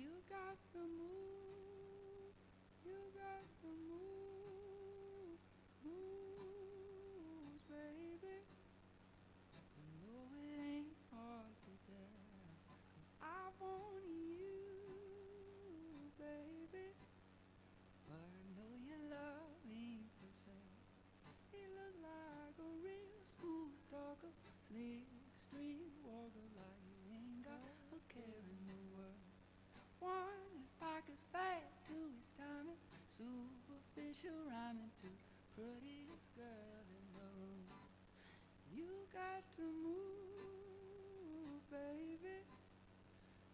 You got the move, you got the move, moves, baby. I know it ain't hard to tell. I want you, baby. But I know your love ain't for sale. He look like a real smooth talker, slick street walker, like he ain't got a care in the world. One, his pockets fat, two, his timing superficial, rhyming to prettiest girl in the room. You got to move, baby,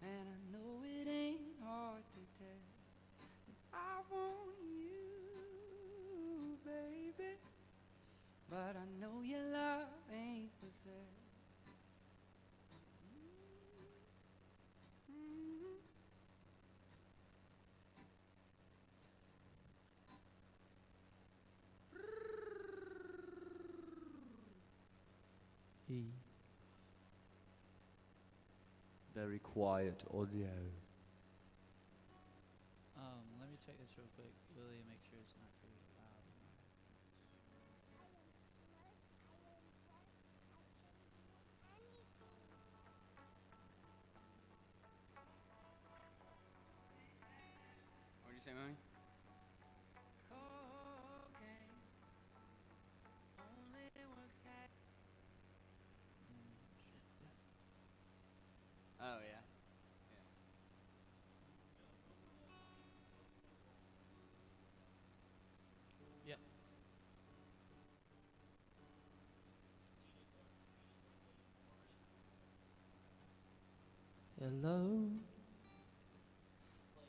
and I know it ain't hard to tell. I want you, baby, but I know your love ain't for sale. Mm-hmm. Very quiet audio. Let me check this real quick, Willie, make sure it's not too loud. What did you say, Mommy? Cocaine only works at. Oh yeah. Yep. Hello?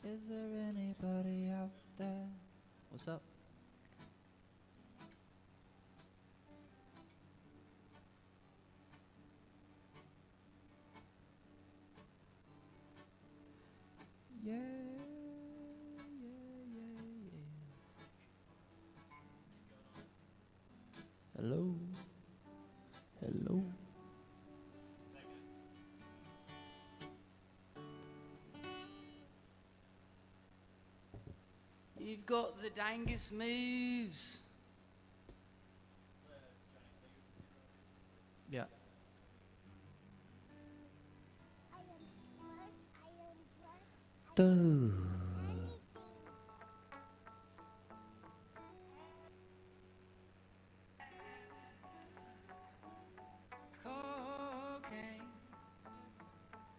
Is there anybody out there? What's up? Yeah, yeah. Hello? Hello? You've got the dangest moves. Yeah. Duh. Cocaine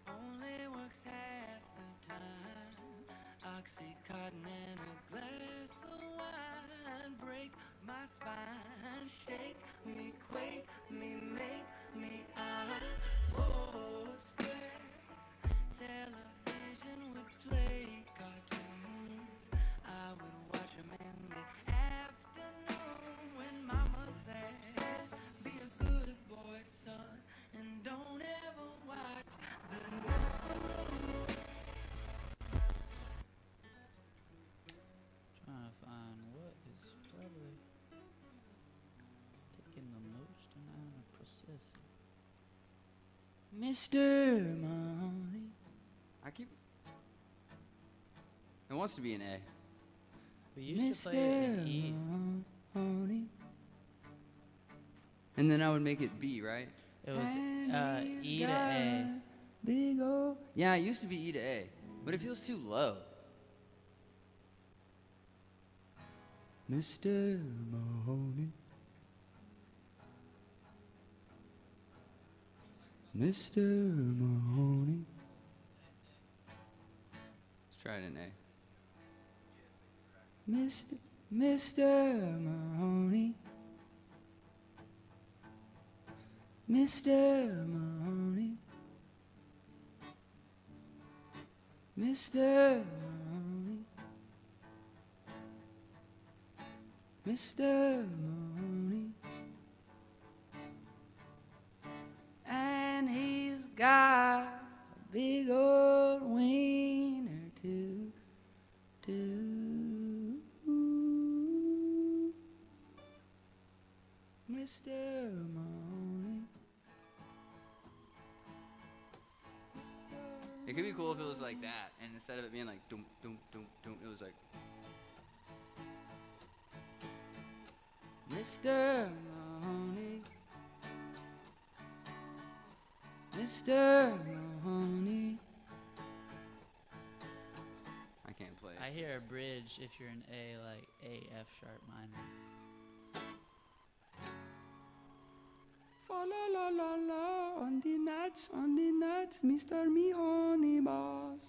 only works half the time. Oxycontin and a glass of wine break my spine, shake me, quake me, make me out for square. Television would play cartoons. I would watch them in the afternoon when Mama said, be a good boy, son, and don't ever watch the news. Trying to find what is probably taking the most amount of processing. Mr. Money. I keep. It wants to be an A. We used to play it in E. Money. And then I would make it B, right? It was E to A. Big O. Yeah, it used to be E to A, but it feels too low. Mr. Mahoney. Mr. Mahoney. Let's try it in A. Mr. Mahoney. Mr. Mahoney. Mr. Mahoney. Mr. Mahoney. And he's got a big old wiener too. Mr. Mahoney. It could be cool if it was like that, and instead of it being like doom doom doom doom, it was like. Mr. Mahoney, Mr. Mahoney. I can't play. I hear a bridge if you're in A, like A, F sharp minor. Fa la la la la on the nuts, Mr. Mahoney boss.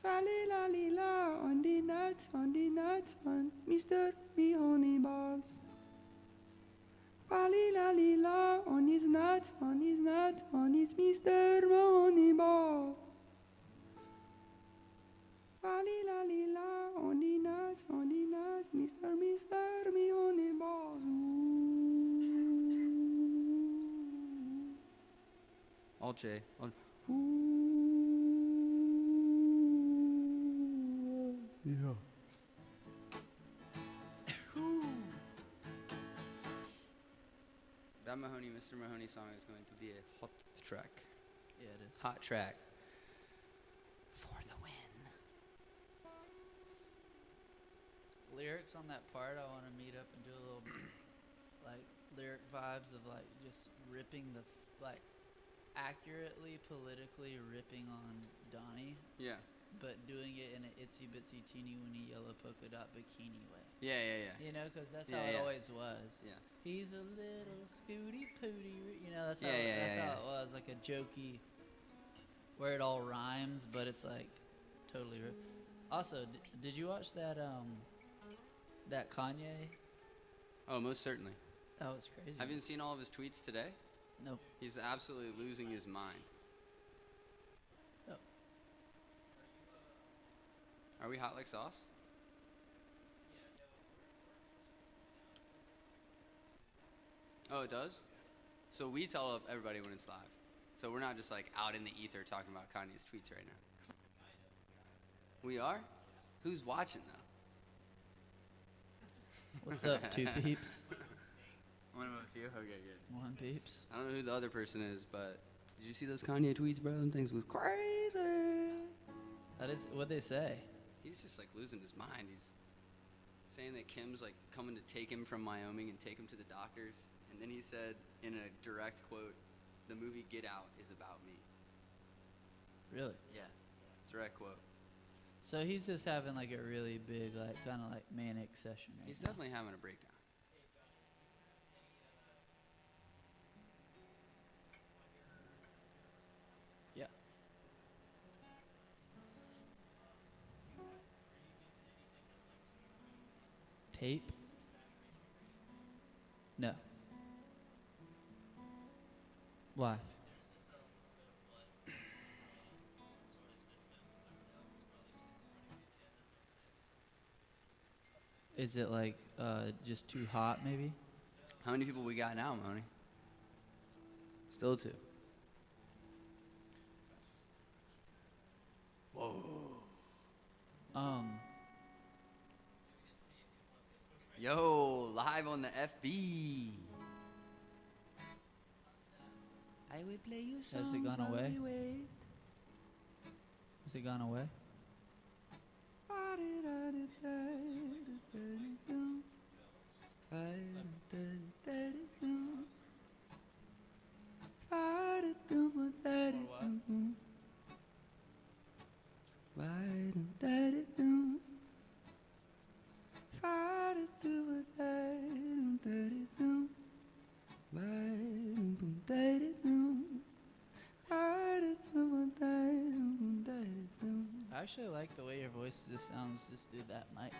Fa li la li la on the nuts, on Mr. Mahoney boss. Fa li la li la on his nuts, on his Mr. Mahoney boss. Fa li la li la on the nuts, Mr. Mahoney boss. Alt J. Yeah. That Mahoney, Mr. Mahoney song is going to be a hot track. Yeah, it is. Hot track. For the win. Lyrics on that part, I want to meet up and do a little, like, lyric vibes of, like, just ripping like, accurately, politically ripping on Donnie, Yeah. but doing it in an itsy bitsy teeny weeny yellow polka dot bikini way. Yeah. You know, because that's Yeah, how it yeah. always was. Yeah. He's a little scooty pooty. You know, that's how, Yeah, that's yeah. how it was, like a jokey, where it all rhymes, but it's like totally. Also, did you watch that that Kanye? Oh, most certainly. That was crazy. Have you seen all of his tweets today? Nope. He's absolutely losing his mind. Oh. Are we hot like sauce? Oh, it does? So we tell everybody when it's live. So we're not just like out in the ether talking about Kanye's tweets right now. We are? Who's watching though? What's up, two peeps? One of us, you? Okay, good. One peeps. I don't know who the other person is, but did you see those Kanye tweets, bro? Them things was crazy. That is what they say. He's just like losing his mind. He's saying that Kim's like coming to take him from Wyoming and take him to the doctors. And then he said in a direct quote, the movie Get Out is about me. Really? Yeah. Direct quote. So he's just having like a really big, like kind of like manic session right He's now. definitely having a breakdown. Yeah. Tape? No. Why? Is it like just too hot maybe? How many people we got now, Moni? Still 2. Yo, live on the FB. I will play you Has songs it gone while away? we wait. Has it gone away? I actually like the way your voice just sounds just through that mic.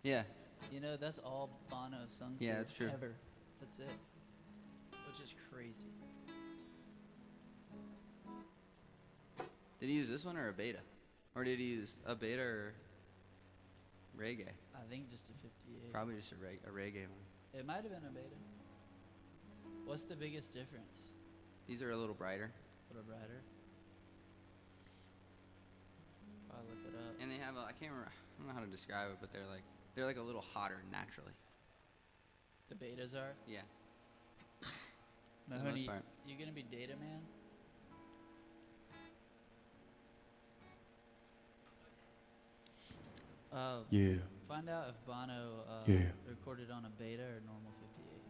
Yeah. You know, that's all Bono sung Yeah, through that's true. ever. That's it. Which is crazy. Did he use this one or a beta? Or did he use a beta or reggae? I think just a 58. Probably just a reggae one. It might have been a beta. What's the biggest difference? These are a little brighter. A little brighter. I'll look it up. And they have I can't remember, I don't know how to describe it, but they're like a little hotter naturally. The betas are? Yeah. the most Mahoney, part. you gonna be data man? Yeah. Find out if Bono Yeah. recorded on a Beta or normal 58.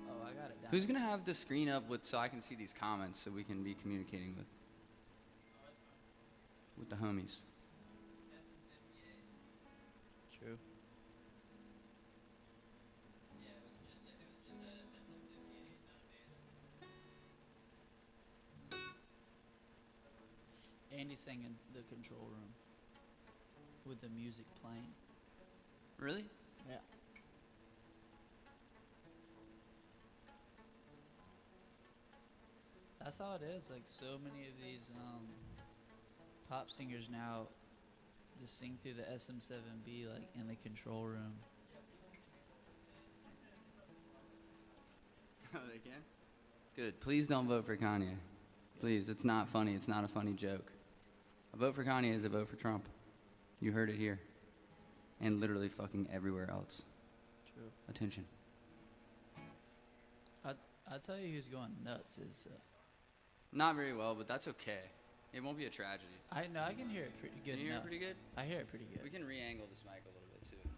Oh, I got it down. Who's gonna have the screen up with so I can see these comments so we can be communicating with the homies? True. Andy sang in the control room with the music playing. Really? Yeah. That's how it is. Like so many of these pop singers now just sing through the SM7B like in the control room. Oh, they can? Good. Please don't vote for Kanye. Please, it's not funny. It's not a funny joke. A vote for Kanye is a vote for Trump. You heard it here. And literally fucking everywhere else. True. Attention. I'll tell you who's going nuts is Not very well, but that's okay. It won't be a tragedy. I know I can hear it pretty good. Can you hear it enough. pretty good? I hear it pretty good. We can re-angle this mic a little bit too.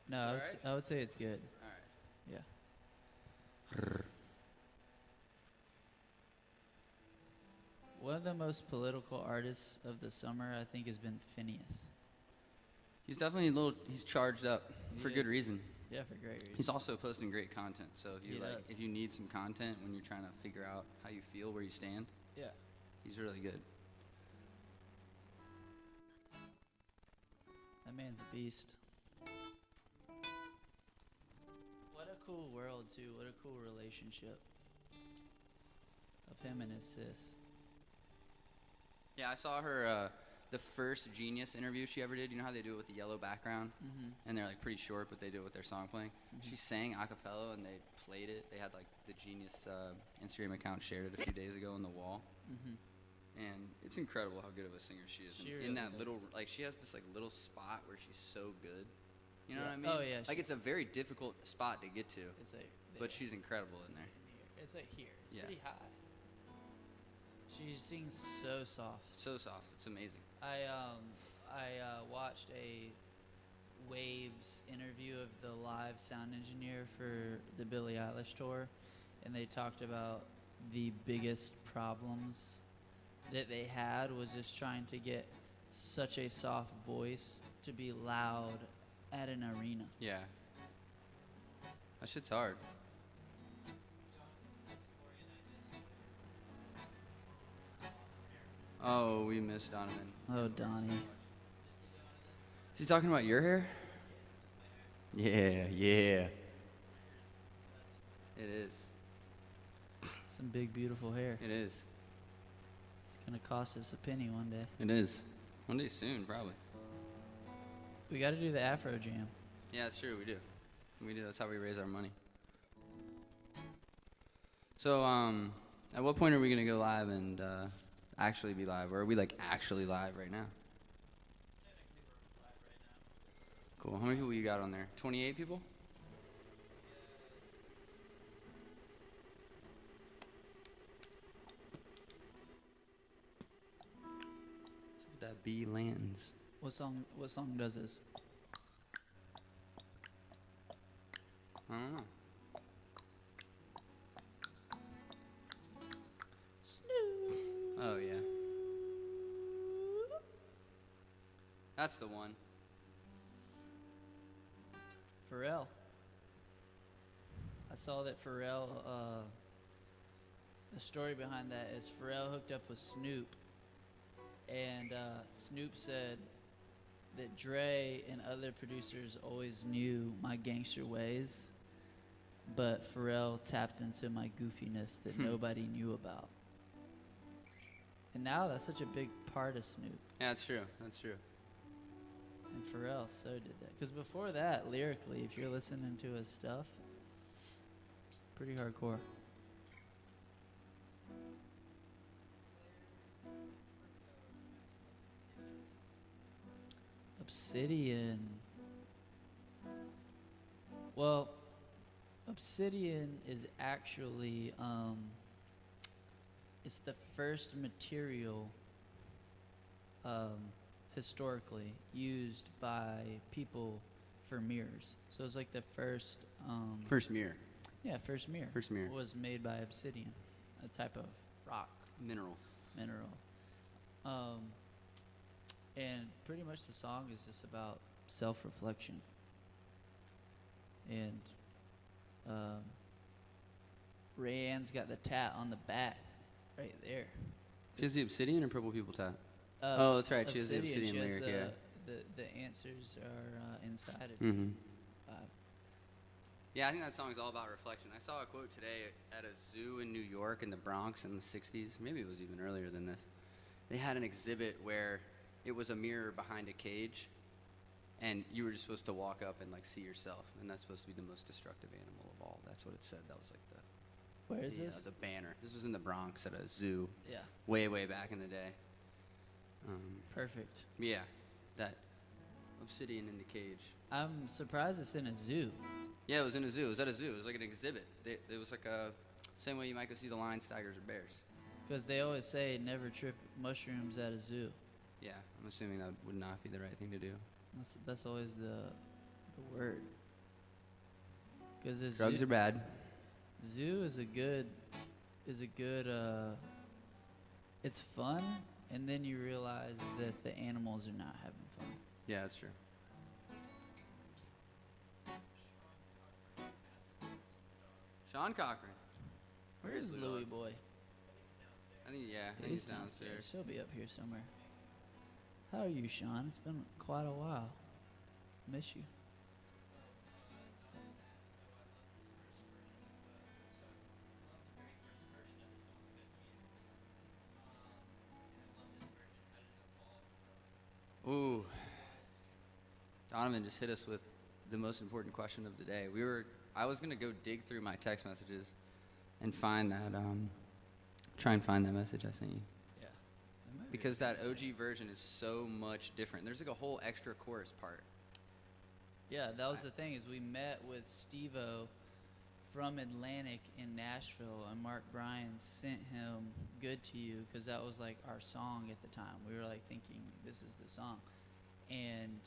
No, Is I that would, right? I would say it's good. All right. Yeah. One of the most political artists of the summer, I think, has been Phineas. He's definitely he's charged up for Yeah. good reason. Yeah, for great reason. He's also posting great content. So if you He does. if you need some content when you're trying to figure out how you feel, where you stand, Yeah. he's really good. That man's a beast. What a cool world, too. What a cool relationship of him and his sis. Yeah, I saw her the first Genius interview she ever did. You know how they do it with the yellow background, Mm-hmm. and they're like pretty short, but they do it with their song playing. Mhm. She sang a cappella, and they played it. They had like the Genius Instagram account shared it a few days ago on the wall. Mm-hmm. And it's incredible how good of a singer she is. She in really that is. little, like, she has this like little spot where she's so good. You know Yeah. what I mean? Oh, yeah, Like, she- it's a very difficult spot to get to, It's like, but she's incredible in there. It's like here. It's Yeah. pretty high. She sings so soft. So soft. It's amazing. I watched a Waves interview of the live sound engineer for the Billie Eilish tour, and they talked about the biggest problems that they had was just trying to get such a soft voice to be loud at an arena. Yeah. That shit's hard. Oh, we missed Donovan. Oh, Donnie. Is he talking about your hair? Yeah, yeah. It is. Some big, beautiful hair. It is. It's going to cost us a penny one day. It is. One day soon, probably. We got to do the Afro Jam. Yeah, it's true. We do. We do. That's how we raise our money. So, at what point are we gonna go live and actually be live, or are we like actually live right now? Cool. How many people you got on there? 28 people. So that B lands. What song does this? I don't know. Oh yeah. That's the one. Pharrell. I saw that Pharrell, the story behind that is Pharrell hooked up with Snoop, and Snoop said that Dre and other producers always knew my gangster ways, but Pharrell tapped into my goofiness that nobody knew about. And now that's such a big part of Snoop. Yeah, that's true. That's true. And Pharrell so did that. Because before that, lyrically, if you're listening to his stuff, pretty hardcore. Obsidian. Well, Obsidian is actually it's the first material historically used by people for mirrors. So it's like the first First mirror. first mirror. First mirror. Was made by obsidian, a type of rock Mineral. mineral. And pretty much the song is just about self-reflection. And Rayanne's got the tat on the back right there. She has the obsidian or purple people tat? Uh, that's right. She has the obsidian She has lyric, the answers are inside it. Mm-hmm. Uh, Yeah, I think that song is all about reflection. I saw a quote today at a zoo in New York in the Bronx in the 60s. Maybe it was even earlier than this. They had an exhibit where it was a mirror behind a cage, and you were just supposed to walk up and like see yourself, and that's supposed to be the most destructive animal of all. That's what it said. That was like Where is the, this? the banner. This was in the Bronx at a zoo Yeah, way, way back in the day. perfect. Yeah, that obsidian in the cage. I'm surprised it's in a zoo. Yeah, it was in a zoo. It was at a zoo. It was like an exhibit. It was like a same way you might go see the lions, tigers, or bears. Because they always say never trip mushrooms at a zoo. Yeah, I'm assuming that would not be the right thing to do. That's always the word. Because Drugs are bad. zoo is a good it's fun, and then you realize that the animals are not having fun. Yeah, that's true. Sean Cochran. Where's Louis Louis Dog? Boy? I think he's downstairs. He'll be up here somewhere. How are you, Sean? It's been quite a while. Miss you. Ooh. Donovan just hit us with the most important question of the day. I was gonna go dig through my text messages and find that try and find that message I sent you. Yeah. Because that OG version is so much different. There's like a whole extra chorus part. Yeah, that was the thing, is we met with Steve-O from Atlantic in Nashville, and Mark Bryan sent him Good to You, because that was like our song at the time. We were like thinking this is the song, and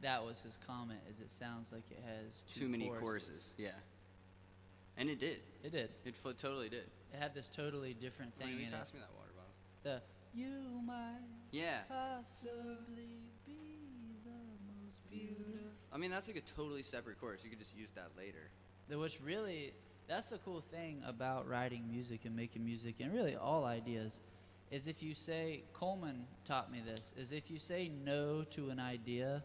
that was his comment, is it sounds like it has Too many choruses. Yeah. And it did. It did. It totally did. It had this totally different thing Will you in it. pass me that water bottle? The you might Yeah. possibly be the most beautiful. I mean, that's like a totally separate chorus. You could just use that later. Which really, that's the cool thing about writing music and making music, and really all ideas, is if you say, Coleman taught me this, is if you say no to an idea,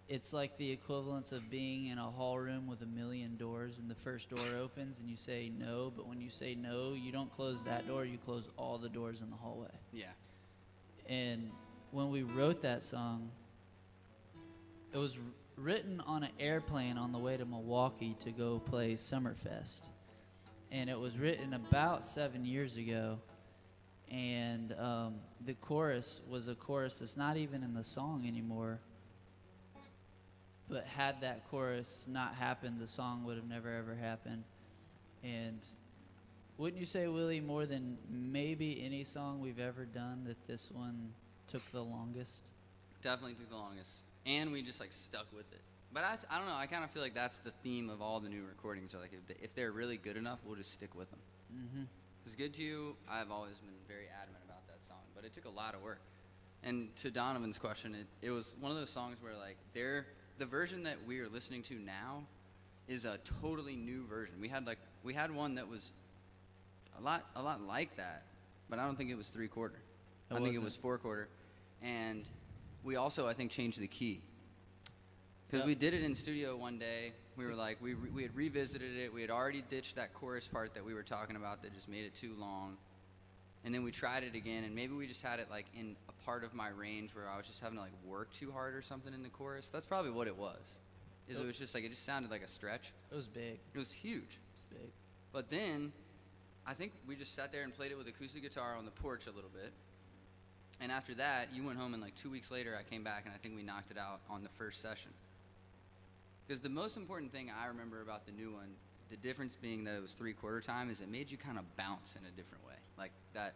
it's like the equivalence of being in a hall room with 1,000,000 doors, and the first door opens and you say no, but when you say no, you don't close that door, you close all the doors in the hallway. Yeah. And when we wrote that song, it was written on an airplane on the way to Milwaukee to go play Summerfest. And it was written about 7 years ago. And the chorus was a chorus that's not even in the song anymore. But had that chorus not happened, the song would have never ever happened. And wouldn't you say, Willie, more than maybe any song we've ever done, that this one took the longest? Definitely took the longest. And we just like stuck with it. But I don't know. I kind of feel like that's the theme of all the new recordings. Are like if they're really good enough, we'll just stick with them. Mm-hmm. Because Good to You, I've always been very adamant about that song. But it took a lot of work. And to Donovan's question, it was one of those songs where like the version that we are listening to now is a totally new version. We had one that was a lot like that, but I don't think it was 3/4. I think it was 4/4. And we also, I think, changed the key. Because Yep. we did it in studio one day. We were like, we had revisited it. We had already ditched that chorus part that we were talking about that just made it too long. And then we tried it again, and maybe we just had it like in a part of my range where I was just having to like work too hard or something in the chorus. That's probably what it was. It was just like, it just sounded like a stretch. It was big. It was huge. It was big. But then I think we just sat there and played it with acoustic guitar on the porch a little bit. And after that, you went home, and like 2 weeks later, I came back, and I think we knocked it out on the first session. Because the most important thing I remember about the new one, the difference being that it was 3/4 time, is it made you kind of bounce in a different way. Like that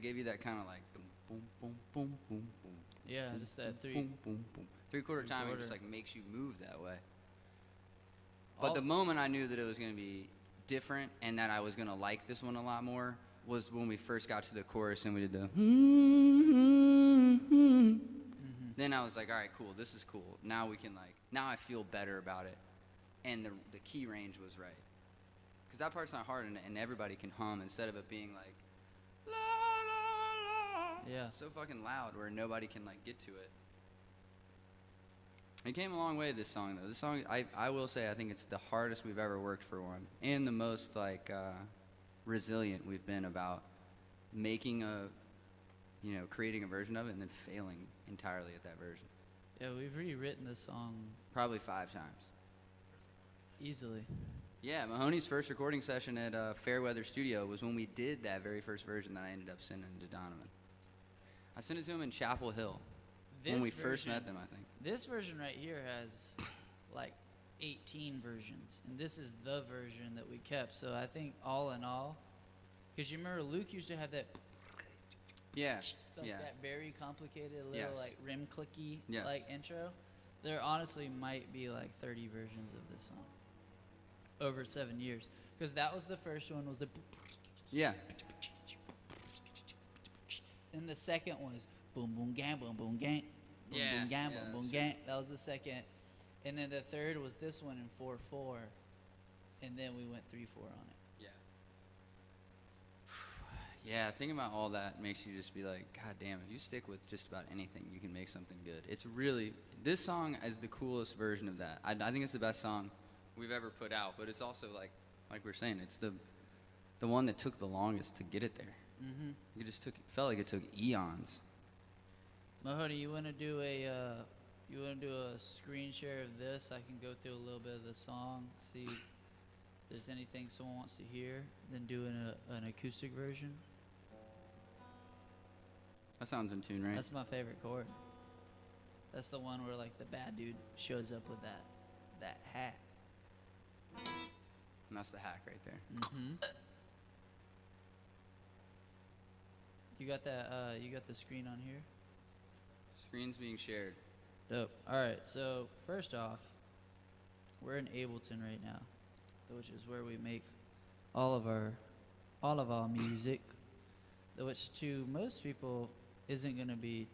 gave you that kind of like boom, boom, boom, boom, boom, boom. Yeah, boom, just that boom, three. boom, boom, boom. Three-quarter time, it just Three-quarter. like makes you move that way. But All- the moment I knew that it was going to be different and that I was going to like this one a lot more was when we first got to the chorus and we did the then I was like, all right, cool, this is cool. Now we can like, now I feel better about it. And the key range was right. Because that part's not hard and everybody can hum instead of it being like, la, la, la. Yeah. So fucking loud where nobody can like get to it. It came a long way, this song, though. This song, I will say, I think it's the hardest we've ever worked for one. And the most, like, resilient we've been about making creating a version of it and then failing entirely at that version. Yeah, we've rewritten this song Probably 5 times. easily. Yeah, Mahoney's first recording session at Fairweather Studio was when we did that very first version that I ended up sending to Donovan. I sent it to him in Chapel Hill when we first met them, I think. This version right here has like 18 versions, and this is the version that we kept. So I think all in all, because you remember Luke used to have that Yeah, like yeah. that very complicated little Yes. like rim clicky Yes. like intro. There honestly might be like 30 versions of this song over 7 years, because that was the first one was the Yeah. and the second was boom boom gang boom boom gang boom Yeah, boom gang yeah, boom that's boom true. gang. That was the second, and then the third was this one in 4/4, and then we went 3/4 on it. Yeah. Yeah, thinking about all that makes you just be like, God damn, if you stick with just about anything, you can make something good. It's really, this song is the coolest version of that. I think it's the best song we've ever put out, but it's also like we're saying, it's the one that took the longest to get it there. Mm-hmm. Felt like it took eons. Mahoney, you want to do a screen share of this? I can go through a little bit of the song, see if there's anything someone wants to hear, then do an acoustic version. That sounds in tune, right? That's my favorite chord. That's the one where like the bad dude shows up with that hat. And that's the hack right there. Mm-hmm. You got that? You got the screen on here? Screens being shared. Dope. All right. So first off, we're in Ableton right now, which is where we make all of our music, which to most people isn't going to be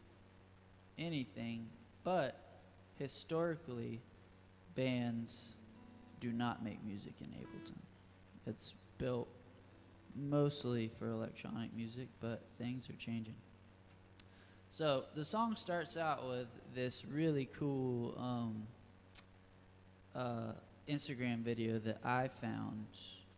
anything, but historically, bands do not make music in Ableton. It's built mostly for electronic music, but things are changing. So the song starts out with this really cool Instagram video that I found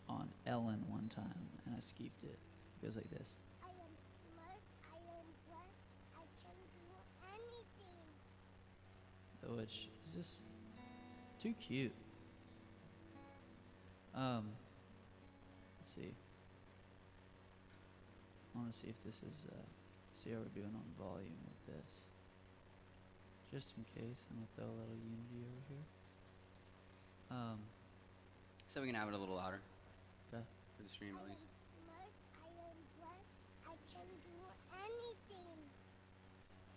on Ellen one time, and I skeeved it. It goes like this. I am smart, I am blessed, I can do anything. Which is just too cute. Let's see. I want to see if this is, see how we're doing on volume with this. Just in case, I'm going to throw a little Unity over here. So we can have it a little louder. Okay. For the stream at least. Smart, I am blessed, I can do anything.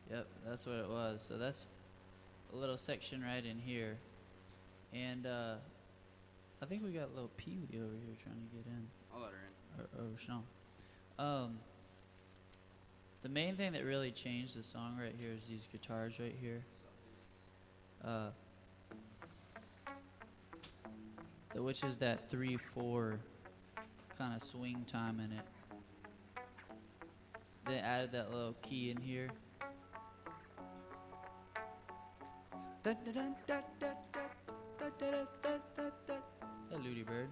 Yep, that's what it was. So that's a little section right in here. And I think we got a little Pee-wee over here trying to get in. I'll let her in. Or Sean. The main thing that really changed the song right here is these guitars right here. Which is that 3/4 kind of swing time in it. They added that little key in here. Hey, Ludi Bird.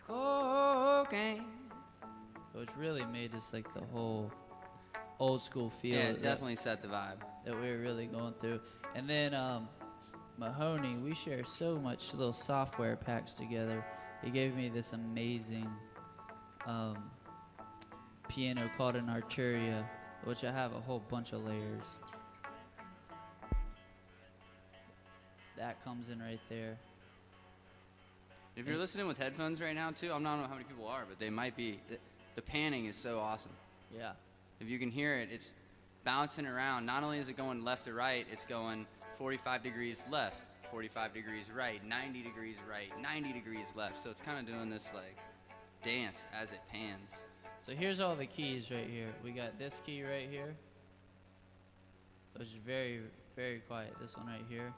Cocaine. Which really made us like the whole old school feel. Yeah, it that- definitely set the vibe. that we were really going through. And then Mahoney, we share so much little software packs together. He gave me this amazing piano called an Arturia, which I have a whole bunch of layers. That comes in right there. If you're listening with headphones right now too, I don't know how many people are, but they might be. The panning is so awesome. Yeah. If you can hear it, it's bouncing around. Not only is it going left to right, it's going 45 degrees left, 45 degrees right, 90 degrees right, 90 degrees left. So it's kind of doing this like dance as it pans. So here's all the keys right here. We got this key right here, which is very, very quiet. This one right here.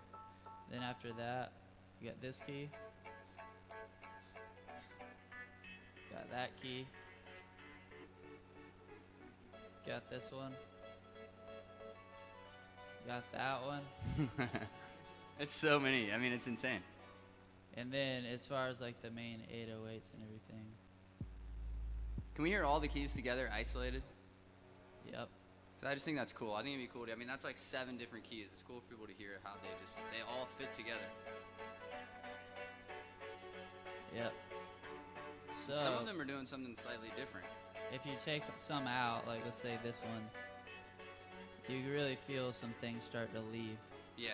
Then after that, we got this key. Got that key. Got this one. Got that one. It's so many. I mean, it's insane. And then as far as like the main 808s and everything. Can we hear all the keys together, isolated? Yep. 'Cause I just think that's cool. I think it'd be cool. I mean, that's like 7 different keys. It's cool for people to hear how they all fit together. Yep. So Some of them are doing something slightly different. if you take some out, like let's say this one, you really feel some things start to leave. Yeah.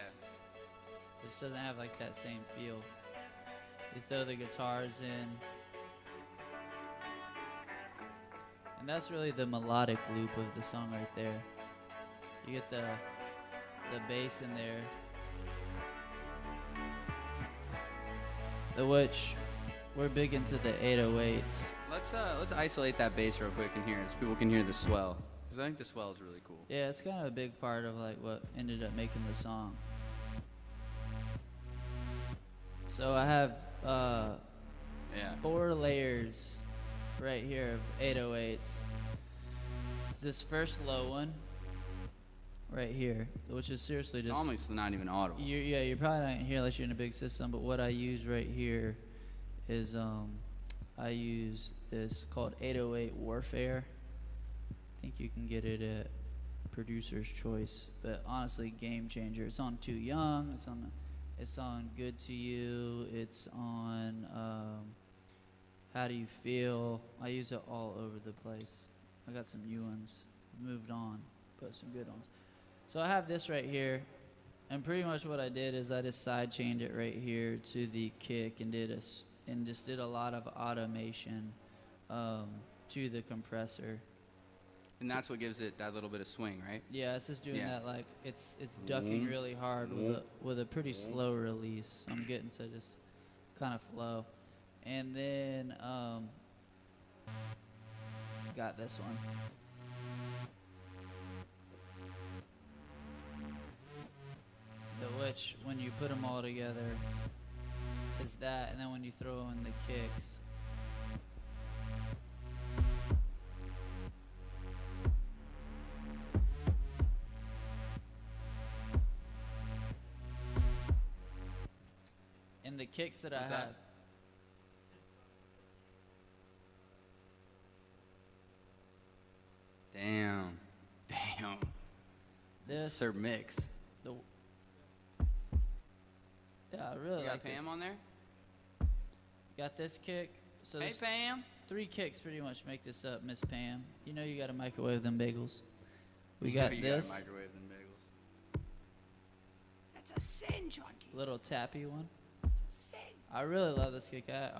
It just doesn't have like that same feel. You throw the guitars in, and that's really the melodic loop of the song right there. You get the bass in there, which we're big into the 808s. Let's isolate that bass real quick and hear it so people can hear the swell. Because I think the swell is really cool. Yeah, it's kind of a big part of like what ended up making the song. So I have Yeah. 4 layers right here of 808s. It's this first low one right here, which is seriously It's just almost not even audible. you're probably not gonna hear unless you're in a big system. But what I use right here is I use this called 808 Warfare. I think you can get it at Producer's Choice, but honestly, game changer. It's on Too Young. It's on Good to You. It's on How Do You Feel. I use it all over the place. I got some new ones. Moved on, but some good ones. So I have this right here, and pretty much what I did is I just side chained it right here to the kick and just did a lot of automation to the compressor. And that's what gives it that little bit of swing, right? Yeah, it's just doing Yeah. that like it's ducking really hard with a pretty slow release. I'm getting to just kind of flow, and then got this one. Which when you put them all together is that, and then when you throw in the kicks. And the kicks that I What's that? have. Damn. This Sir Mix. the yeah, I really You got like Pam this. on there? Got this kick. So Hey, there's Pam. 3 kicks pretty much make this up, Miss Pam. You know you got to microwave them bagels. We You know got you this gotta microwave them bagels. That's a sin, Junkie. little tappy one. Sin. I really love this kick. I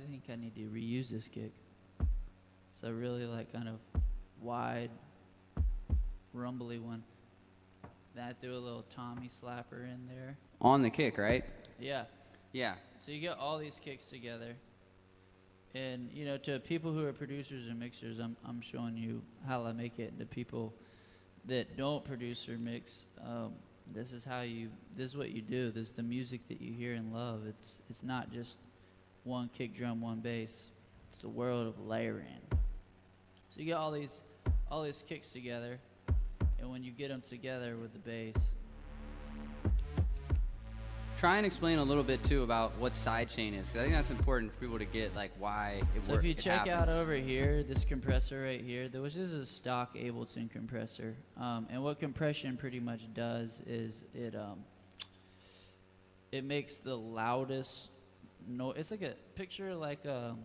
think I need to reuse this kick. It's a really like kind of wide, rumbly one. Then I threw a little Tommy slapper in there. On the kick, right? Yeah. Yeah. So you get all these kicks together, and you know, to people who are producers and mixers, I'm showing you how I make it. And to people that don't produce or mix, this is what you do. This is the music that you hear and love. It's not just one kick drum, one bass. It's the world of layering. So you get all these kicks together, and when you get them together with the bass. Try and explain a little bit too about what sidechain is, because I think that's important for people to get like why it works. So if you check out over here, this compressor right here, which is a stock Ableton compressor, and what compression pretty much does is it makes the loudest noise. It's like a picture like a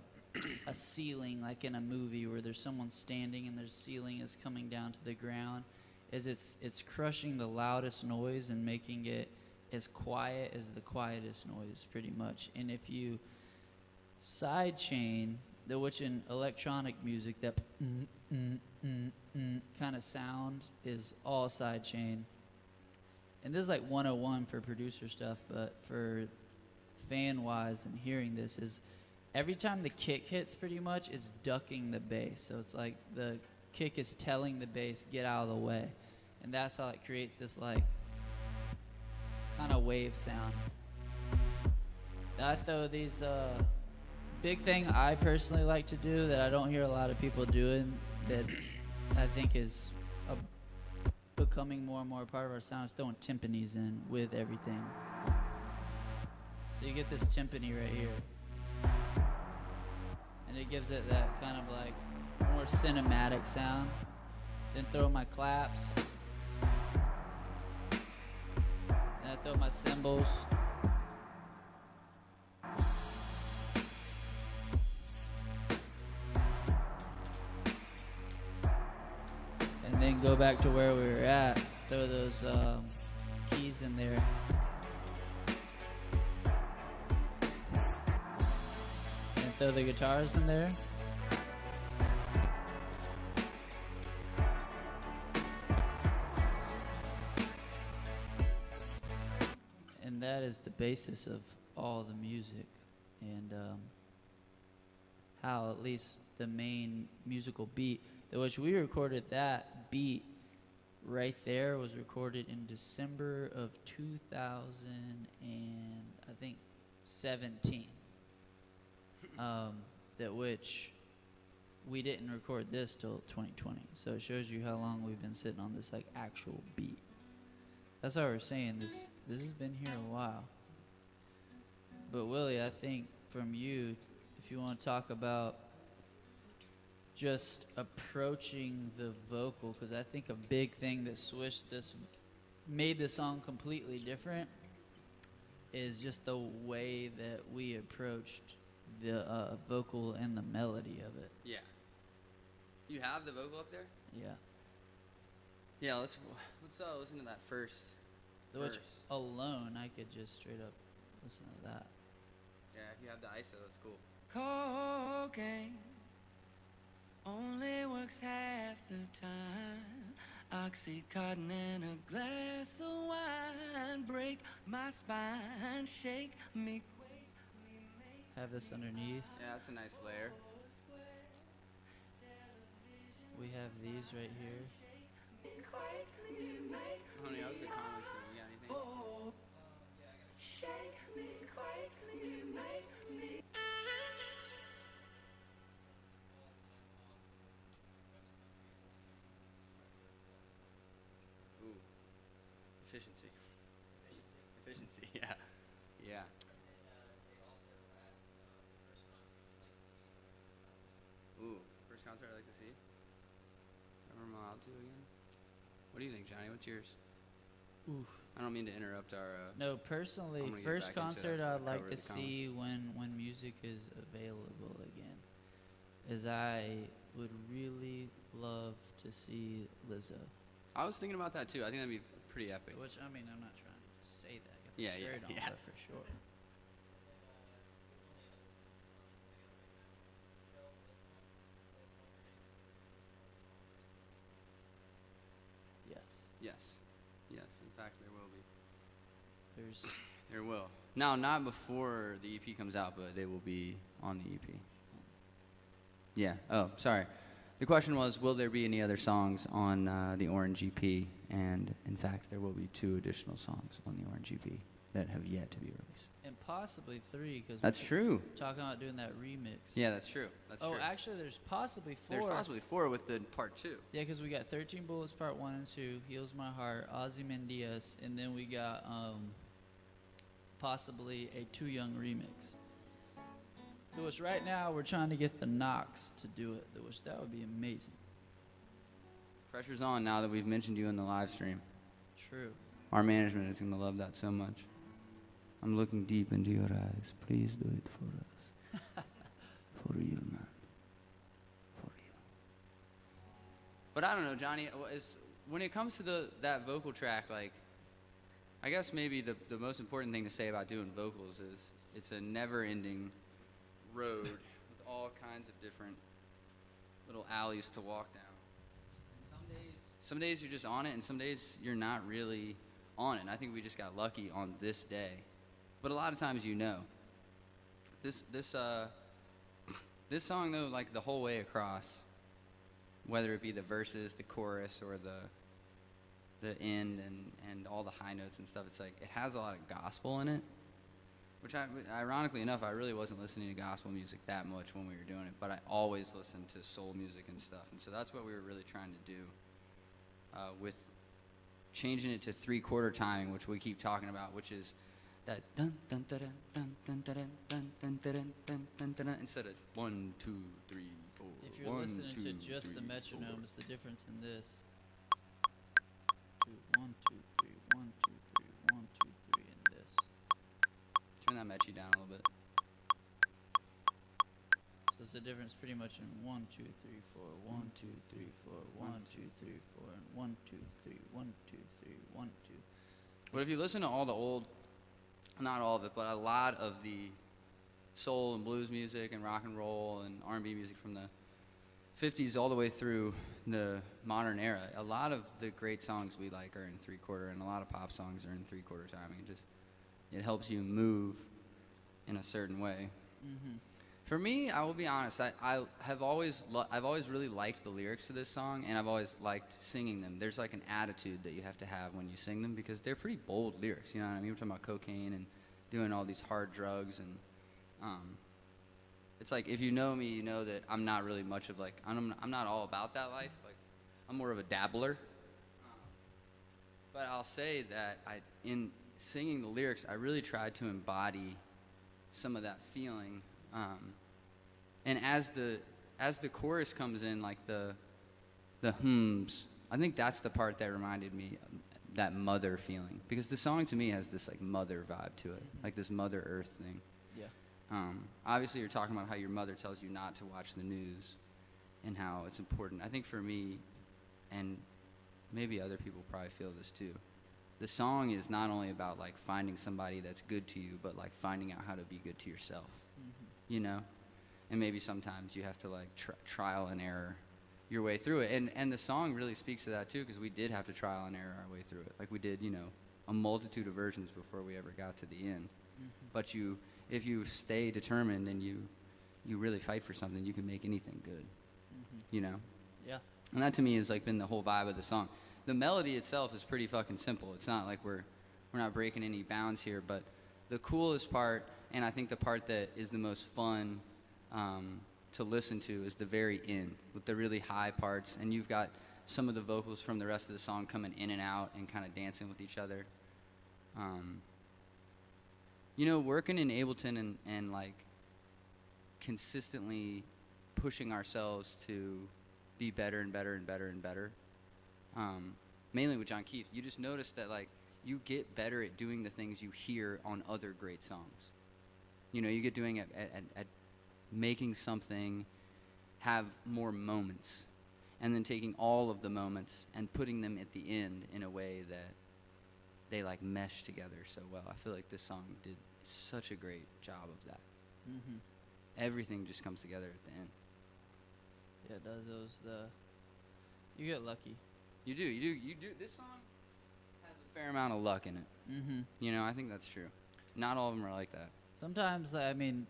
ceiling, like in a movie where there's someone standing and their ceiling is coming down to the ground. It's crushing the loudest noise and making it as quiet as the quietest noise, pretty much. And if you side chain, which in electronic music, that kind of sound is all side chain. And this is like 101 for producer stuff, but for fan wise and hearing this is every time the kick hits pretty much is ducking the bass. So it's like the kick is telling the bass, get out of the way. And that's how it creates this like kind of wave sound. I throw these big thing I personally like to do that I don't hear a lot of people doing that I think is becoming more and more a part of our sound is throwing timpanis in with everything. So you get this timpani right here. And it gives it that kind of like more cinematic sound. Then throw my claps. And I throw my cymbals. And then go back to where we were at. Throw those keys in there. And throw the guitars in there. And that is the basis of all the music. And how at least the main musical beat, which we recorded that beat right there, was recorded in December of 2017. That which we didn't record this till 2020. So it shows you how long we've been sitting on this like actual beat. That's why we're saying this has been here a while. But Willie, I think from you, if you want to talk about just approaching the vocal, because I think a big thing that made the song completely different is just the way that we approached the vocal and the melody of it. Yeah. You have the vocal up there? Yeah. Yeah, let's listen to that first Which verse. alone, I could just straight up listen to that. Yeah, if you have the ISO, that's cool. Cocaine only works half the time. Oxycontin and a glass of wine break my spine, shake me, quake me, make Have this underneath. Yeah, that's a nice layer. We have these right here. me, quake me, make Honey, I was the comments. You got anything? oh, shake me, quake me, make me. Ooh. Efficiency. Efficiency, yeah. Yeah. Ooh, first concert I'd like to see. Remember I'm allowed to again? What do you think, Johnny? What's yours? Oof. I don't mean to interrupt our. No, personally, I'm gonna get first back into concert it after I'd I like cover to the see when music is available again is I would really love to see Lizzo. I was thinking about that too. I think that'd be pretty epic. Which, I mean, I'm not trying to just say that. Get the Yeah, shirt on, yeah. but for sure. Yes. Yes. Yes. In fact, there will be. There's There will. Now, not before the EP comes out, but they will be on the EP. Yeah. Oh, sorry. The question was, will there be any other songs on the Orange EP? And in fact, there will be 2 additional songs on the Orange EP that have yet to be released. and possibly 3 because That's true. talking about doing that remix. Yeah, that's true. That's Oh, true. actually, there's possibly 4. There's possibly 4 with the part 2. Yeah, because we got 13 Bullets Part 1 and 2, Heals My Heart, Ozymandias, and then we got possibly a Too Young remix. Which right now we're trying to get the Knox to do it, which that would be amazing. Pressure's on now that we've mentioned you in the live stream. True. Our management is going to love that so much. I'm looking deep into your eyes. Please do it for us. For real, man. For real. But I don't know, Johnny. When it comes to that vocal track, like, I guess maybe the most important thing to say about doing vocals is it's a never-ending road with all kinds of different little alleys to walk down. And some days you're just on it, and some days you're not really on it. And I think we just got lucky on this day. But a lot of times, this song though, like the whole way across, whether it be the verses, the chorus, or the end and all the high notes and stuff, it's like it has a lot of gospel in it. Which, ironically enough, I really wasn't listening to gospel music that much when we were doing it, but I always listened to soul music and stuff. And so that's what we were really trying to do with changing it to 3/4 timing, which we keep talking about, which is that dun dun dun dun dun dun dun dun dun dun dun dun instead of 1, 2, 3, 4. If you're 1, listening 2, to just 3, the 4. metronome, it's the difference in this. 1, 2, 3, 1, 2, 3, 1, 2, 3 in this. Turn that metchy down a little bit. So it's the difference pretty much in 1, 2, 3, 4, 1, 2, 3, 4, 1, 2, 3, 4, and 1, 2, 3, 1, 2, 3, 1, 2. But if you listen to all the old, not all of it, but a lot of the soul and blues music and rock and roll and R&B music from the 50s all the way through the modern era, a lot of the great songs we like are in 3/4, and a lot of pop songs are in 3/4 timing. It helps you move in a certain way. Mm-hmm. For me, I will be honest. I have always I've always really liked the lyrics to this song, and I've always liked singing them. There's like an attitude that you have to have when you sing them because they're pretty bold lyrics. You know what I mean? We're talking about cocaine and doing all these hard drugs, and it's like if you know me, you know that I'm not really much of like I'm not all about that life. Like I'm more of a dabbler. But I'll say that in singing the lyrics, I really tried to embody some of that feeling. And as the chorus comes in, like the hums, I think that's the part that reminded me that mother feeling, because the song to me has this like mother vibe to it, like this Mother Earth thing. Yeah. Obviously, you're talking about how your mother tells you not to watch the news, and how it's important. I think for me, and maybe other people probably feel this too. The song is not only about like finding somebody that's good to you, but like finding out how to be good to yourself. Mm-hmm. You know, and maybe sometimes you have to like trial and error your way through it. And the song really speaks to that too, because we did have to trial and error our way through it. Like we did, you know, a multitude of versions before we ever got to the end. Mm-hmm. But if you stay determined and you really fight for something, you can make anything good. Mm-hmm. You know? Yeah. And that to me has like been the whole vibe of the song. The melody itself is pretty fucking simple. It's not like we're not breaking any bounds here, but the coolest part, and I think the part that is the most fun to listen to, is the very end with the really high parts, and you've got some of the vocals from the rest of the song coming in and out and kind of dancing with each other. You know, working in Ableton and like consistently pushing ourselves to be better and better and better and better. Mainly with John Keith, you just notice that like you get better at doing the things you hear on other great songs. You know, you get doing at making something have more moments, and then taking all of the moments and putting them at the end in a way that they like mesh together so well. I feel like this song did such a great job of that. Mm-hmm. Everything just comes together at the end. Yeah, it does. You get lucky. You do. This song has a fair amount of luck in it. Mm-hmm. You know, I think that's true. Not all of them are like that. Sometimes, I mean,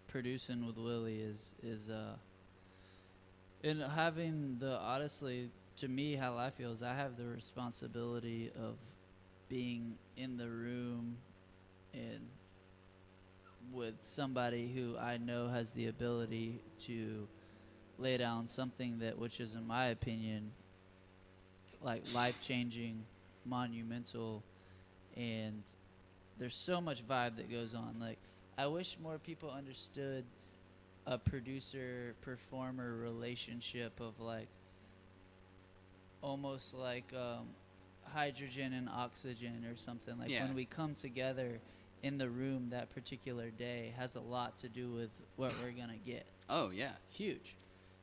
producing with Willie is and having honestly, to me, how I feel is I have the responsibility of being in the room and with somebody who I know has the ability to lay down something which is, in my opinion, like life-changing, monumental, and there's so much vibe that goes on. Like, I wish more people understood a producer-performer relationship of like almost like hydrogen and oxygen or something. Like when we come together in the room that particular day has a lot to do with what we're gonna get. Oh yeah, huge.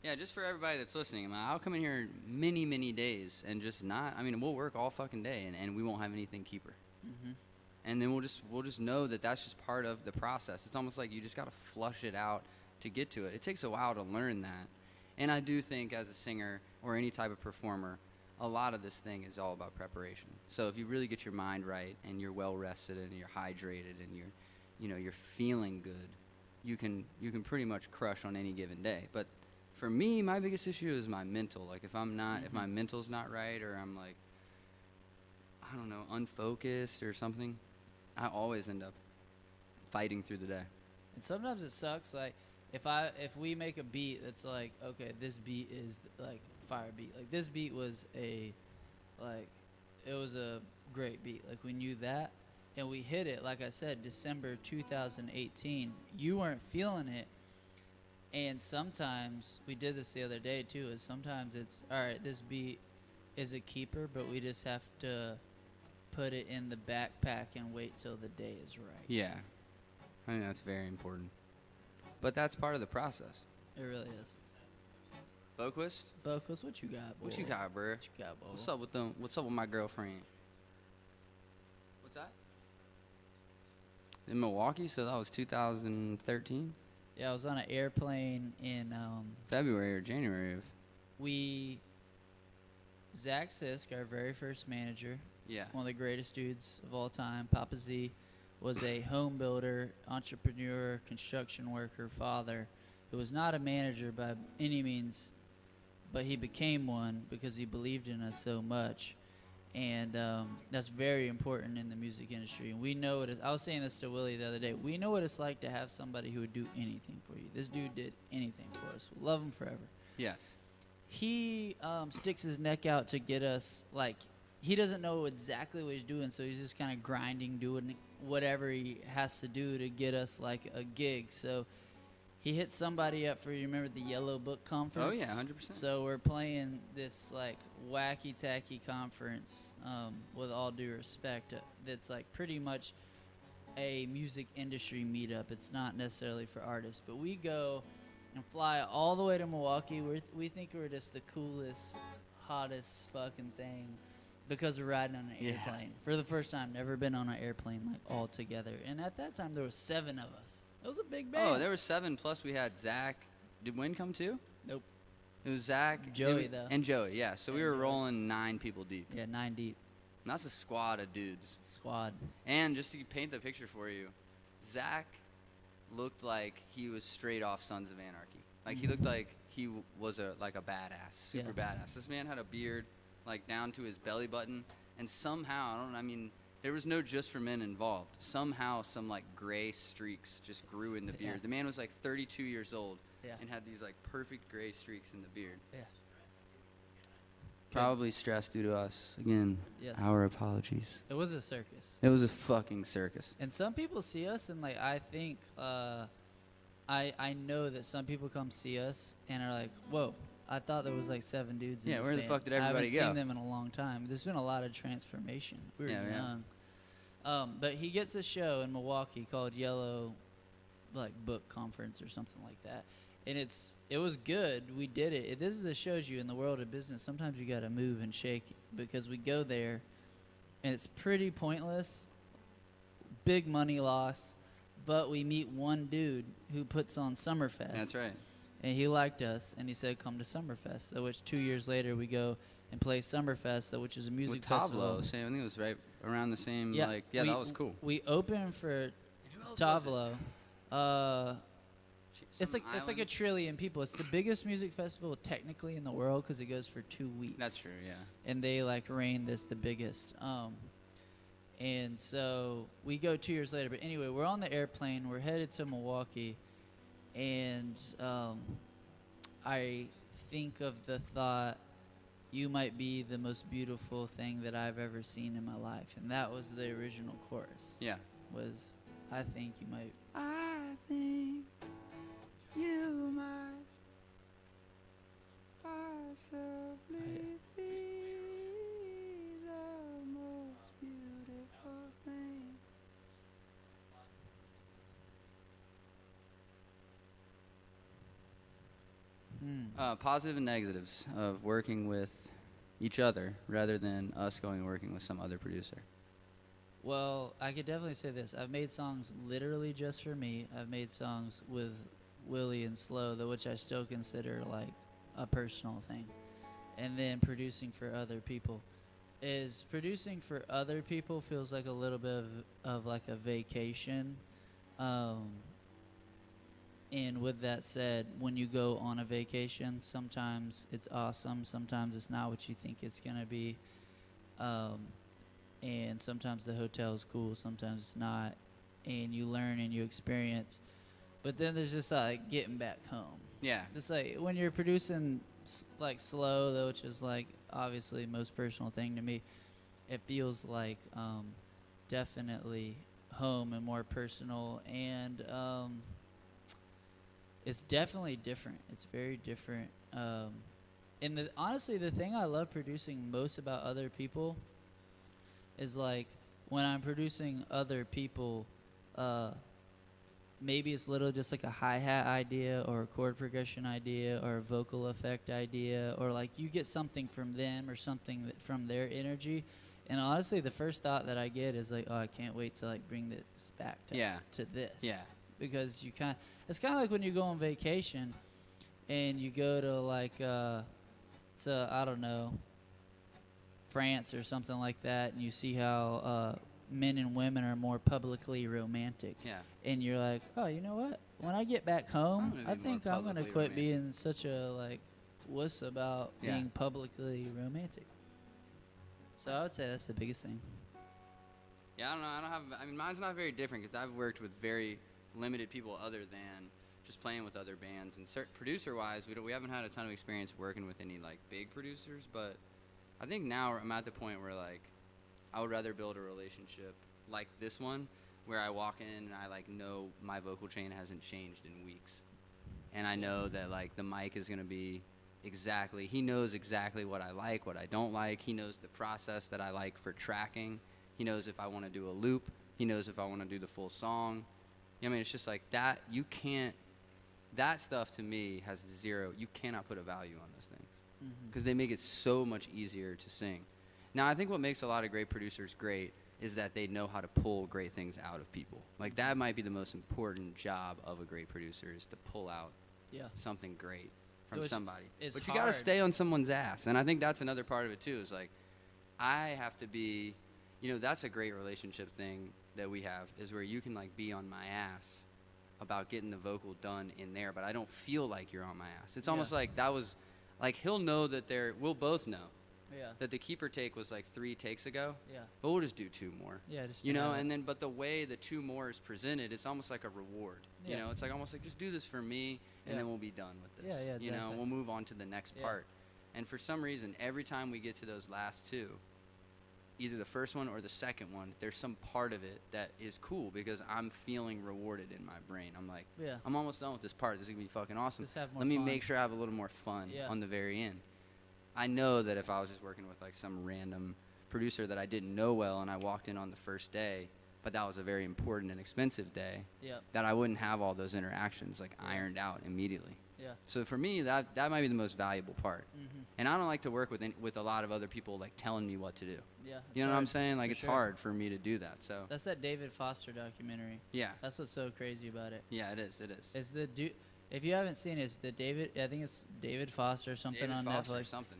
Yeah, just for everybody that's listening, I'll come in here many days and just not. I mean, we'll work all fucking day and we won't have anything keeper. Mm-hmm. and then we'll just know that that's just part of the process. It's almost like you just got to flush it out to get to it. It takes a while to learn that. And I do think as a singer or any type of performer, a lot of this thing is all about preparation. So if you really get your mind right and you're well rested and you're hydrated and you're feeling good, you can pretty much crush on any given day. But for me, my biggest issue is my mental. Like if my mental's not right, or I'm like, I don't know, unfocused or something, I always end up fighting through the day. And sometimes it sucks. Like if we make a beat that's like, okay, this beat is like fire beat. Like this beat was it was a great beat. Like we knew that, and we hit it. Like I said, December 2018. You weren't feeling it, and sometimes we did this the other day too. Is sometimes it's all right. This beat is a keeper, but we just have to put it in the backpack and wait till the day is right. Yeah, I think that's very important. But that's part of the process. It really is. Boquist? Boquist, what you got, boy? What you got, bro? What you got, boy? What's up with them? What's up with my girlfriend? What's that? In Milwaukee, so that was 2013? Yeah, I was on an airplane in February or January of. Zach Sisk, our very first manager, Yeah. one of the greatest dudes of all time, Papa Z, was a home builder, entrepreneur, construction worker, father, who was not a manager by any means, but he became one because he believed in us so much. And that's very important in the music industry. And we know it is. I was saying this to Willie the other day. We know what it's like to have somebody who would do anything for you. This dude did anything for us. We'll love him forever. Yes. He sticks his neck out to get us, like, he doesn't know exactly what he's doing, so he's just kind of grinding, doing whatever he has to do to get us, like, a gig. So he hit somebody up for, you remember the Yellow Book Conference? Oh, yeah, 100%. So we're playing this, like, wacky-tacky conference, with all due respect, that's, like, pretty much a music industry meetup. It's not necessarily for artists. But we go and fly all the way to Milwaukee. We think we're just the coolest, hottest fucking thing because we're riding on an airplane. For the first time, never been on an airplane, like, all together. And at that time, there was 7 of us. It was a big band. Oh, there were 7, plus we had Zach. Did Win come too? Nope. It was Zach. Joey, though. And Joey, yeah. So we And were Joey. rolling 9 people deep. Yeah, 9 deep. And that's a squad of dudes. Squad. And just to paint the picture for you, Zach looked like he was straight off Sons of Anarchy. Like, he looked like he was a badass, super badass. This man had a beard, like, down to his belly button. And somehow, there was no Just for Men involved. Somehow, some, like, gray streaks just grew in the beard. Yeah. The man was, like, 32 years old Yeah. and had these, like, perfect gray streaks in the beard. Yeah. Probably stress due to us. Again, Yes. our apologies. It was a circus. It was a fucking circus. And some people see us, and, like, I think, I know that some people come see us and are like, whoa, I thought there was, like, 7 dudes in Yeah, this where the band. fuck did everybody I go? haven't seen them in a long time. There's been a lot of transformation. We were Yeah, young. But he gets a show in Milwaukee called Yellow, like, Book Conference or something like that. And it was good. We did it. This is the shows you in the world of business. Sometimes you got to move and shake because we go there, and it's pretty pointless. Big money loss, but we meet one dude who puts on Summerfest. That's right. And he liked us, and he said, "Come to Summerfest." So, which 2 years later we go and play Summerfest, which is a music With festival. Tavlo, I think it was right around the same. Yeah, that was cool. We opened for Tavlo. It's like a trillion people. It's the biggest music festival technically in the world because it goes for 2 weeks. That's true, yeah. And they, like, reign this the biggest. And so we go 2 years later. But anyway, we're on the airplane. We're headed to Milwaukee. And I think of the thought, you might be the most beautiful thing that I've ever seen in my life. And that was the original chorus. Yeah. Was, I think you might. I think you might possibly be the most beautiful thing. Positive and negatives of working with each other rather than us going and working with some other producer. Well, I could definitely say this. I've made songs literally just for me. I've made songs with Willie and Slow, which I still consider like a personal thing. And then producing for other people. Producing for other people feels like a little bit of like a vacation. And with that said, when you go on a vacation, sometimes it's awesome. Sometimes it's not what you think it's going to be. And sometimes the hotel is cool, sometimes it's not, and you learn and you experience. But then there's just like getting back home. Yeah. Just like when you're producing like Slow, though, which is like obviously the most personal thing to me, it feels like definitely home and more personal, and it's definitely different. It's very different. And honestly, the thing I love producing most about other people is like when I'm producing other people, maybe it's literally just like a hi-hat idea or a chord progression idea or a vocal effect idea, or like you get something from them or something from their energy. And honestly, the first thought that I get is like, oh, I can't wait to like bring this back to this. Yeah. Because it's kind of like when you go on vacation and you go to like, I don't know, France or something like that, and you see how men and women are more publicly romantic. Yeah. And you're like, oh, you know what? When I get back home, I think I'm gonna quit romantic. being such a like wuss about Yeah. being publicly romantic. So I would say that's the biggest thing. Yeah, I don't have. I mean, mine's not very different because I've worked with very limited people other than just playing with other bands. And producer-wise, we haven't had a ton of experience working with any like big producers, but I think now I'm at the point where like I would rather build a relationship like this one, where I walk in and I like know my vocal chain hasn't changed in weeks, and I know that like the mic is gonna be exactly. He knows exactly what I like, what I don't like. He knows the process that I like for tracking. He knows if I want to do a loop. He knows if I want to do the full song. I mean, it's just like that. You can't. That stuff to me has zero. You cannot put a value on those things because they make it so much easier to sing. Now, I think what makes a lot of great producers great is that they know how to pull great things out of people. Like that might be the most important job of a great producer, is to pull out something great from somebody. But you got to stay on someone's ass, and I think that's another part of it too. Is like I have to be. That's a great relationship thing that we have, is where you can like be on my ass about getting the vocal done in there, but I don't feel like you're on my ass. It's almost like that was like he'll know that we'll both know that the keeper take was like 3 takes ago. Yeah. But we'll just do 2 more. Yeah, just and then but the way the 2 more is presented, it's almost like a reward. Yeah. It's like almost like just do this for me and then we'll be done with this. Yeah, exactly. We'll move on to the next part. And for some reason, every time we get to those last 2, either the first one or the second one, there's some part of it that is cool because I'm feeling rewarded in my brain. I'm like, I'm almost done with this part. This is going to be fucking awesome. Just have more Let me fun. make sure I have a little more fun on the very end. I know that if I was just working with like some random producer that I didn't know well and I walked in on the first day, but that was a very important and expensive day, that I wouldn't have all those interactions like ironed out immediately. Yeah. So for me, that might be the most valuable part. And I don't like to work with a lot of other people like telling me what to do. Yeah. You know what I'm saying? Like it's hard for me to do that. So that's that David Foster documentary. Yeah. That's what's so crazy about it. Yeah, it is. It is. It's the if you haven't seen it, it's the I think it's David Foster or something on Netflix. Something.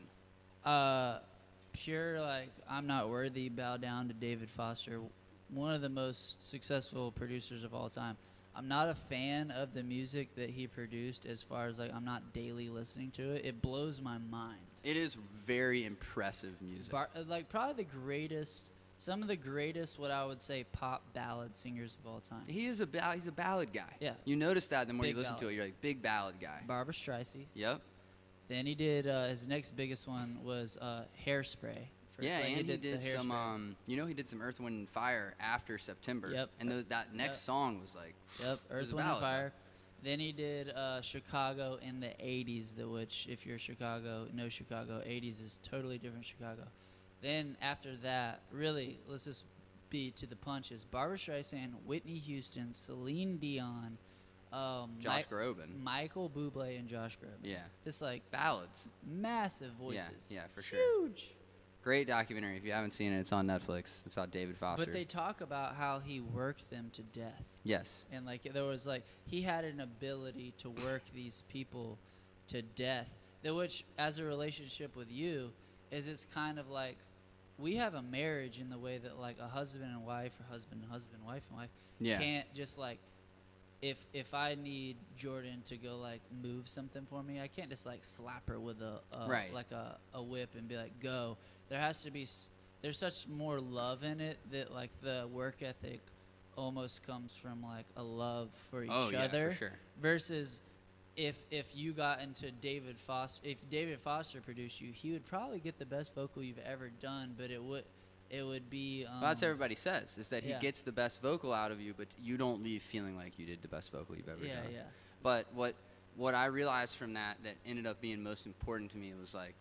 Pure like I'm not worthy. Bow down to David Foster, one of the most successful producers of all time. I'm not a fan of the music that he produced as far as like I'm not daily listening to it. It blows my mind. It is very impressive music. Like probably some of the greatest, what I would say, pop ballad singers of all time. He's a ballad guy. Yeah. You notice that the more you listen ballads. to it, you're like, big ballad guy. Barbra Streisand. Yep. Then he did, his next biggest one was Hairspray. And he did some, he did some Earth, Wind, and Fire after September. Yep. And that next song was like, Earth, Wind, and Fire. Then he did Chicago in the 80s, which, if you're Chicago, know Chicago. 80s is totally different Chicago. Then after that, really, let's just be to the punches. Barbra Streisand, Whitney Houston, Celine Dion, Josh Groban, Michael Bublé, and Josh Groban. Yeah. Just like ballads. Massive voices. Yeah, for sure. Huge. Great documentary. If you haven't seen it, it's on Netflix. It's about David Foster. But they talk about how he worked them to death. Yes. And like there was like he had an ability to work these people to death. Which, as a relationship with you, is it's kind of like we have a marriage in the way that like a husband and wife, or husband and husband, wife and wife, Yeah. can't just like if I need Jordan to go like move something for me, I can't just like slap her with a Right. like a whip and be like go. There has to be there's such more love in it that like the work ethic almost comes from like a love for each other for sure. versus if you got into David Foster, if David Foster produced you, he would probably get the best vocal you've ever done, but it would be Well, that's what everybody says, is that he yeah. gets the best vocal out of you, but you don't leave feeling like you did the best vocal you've ever done. yeah. But what I realized from that ended up being most important to me was like,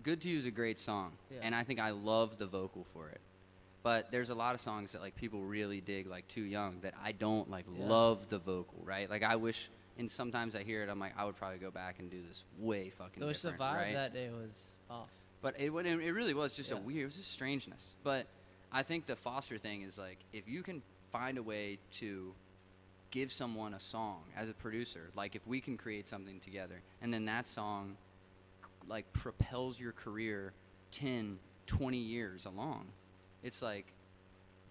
Good to You is a great song, Yeah. and I think I love the vocal for it. But there's a lot of songs that like people really dig, like Too Young, that I don't like Yeah. love the vocal, right? Like I wish, and sometimes I hear it, I'm like, I would probably go back and do this way fucking The different, vibe right? that day was off. But it really was just Yeah. a weird, it was just strangeness. But I think the Foster thing is like, if you can find a way to give someone a song as a producer, like if we can create something together, and then that song like propels your career 10, 20 years along, it's like,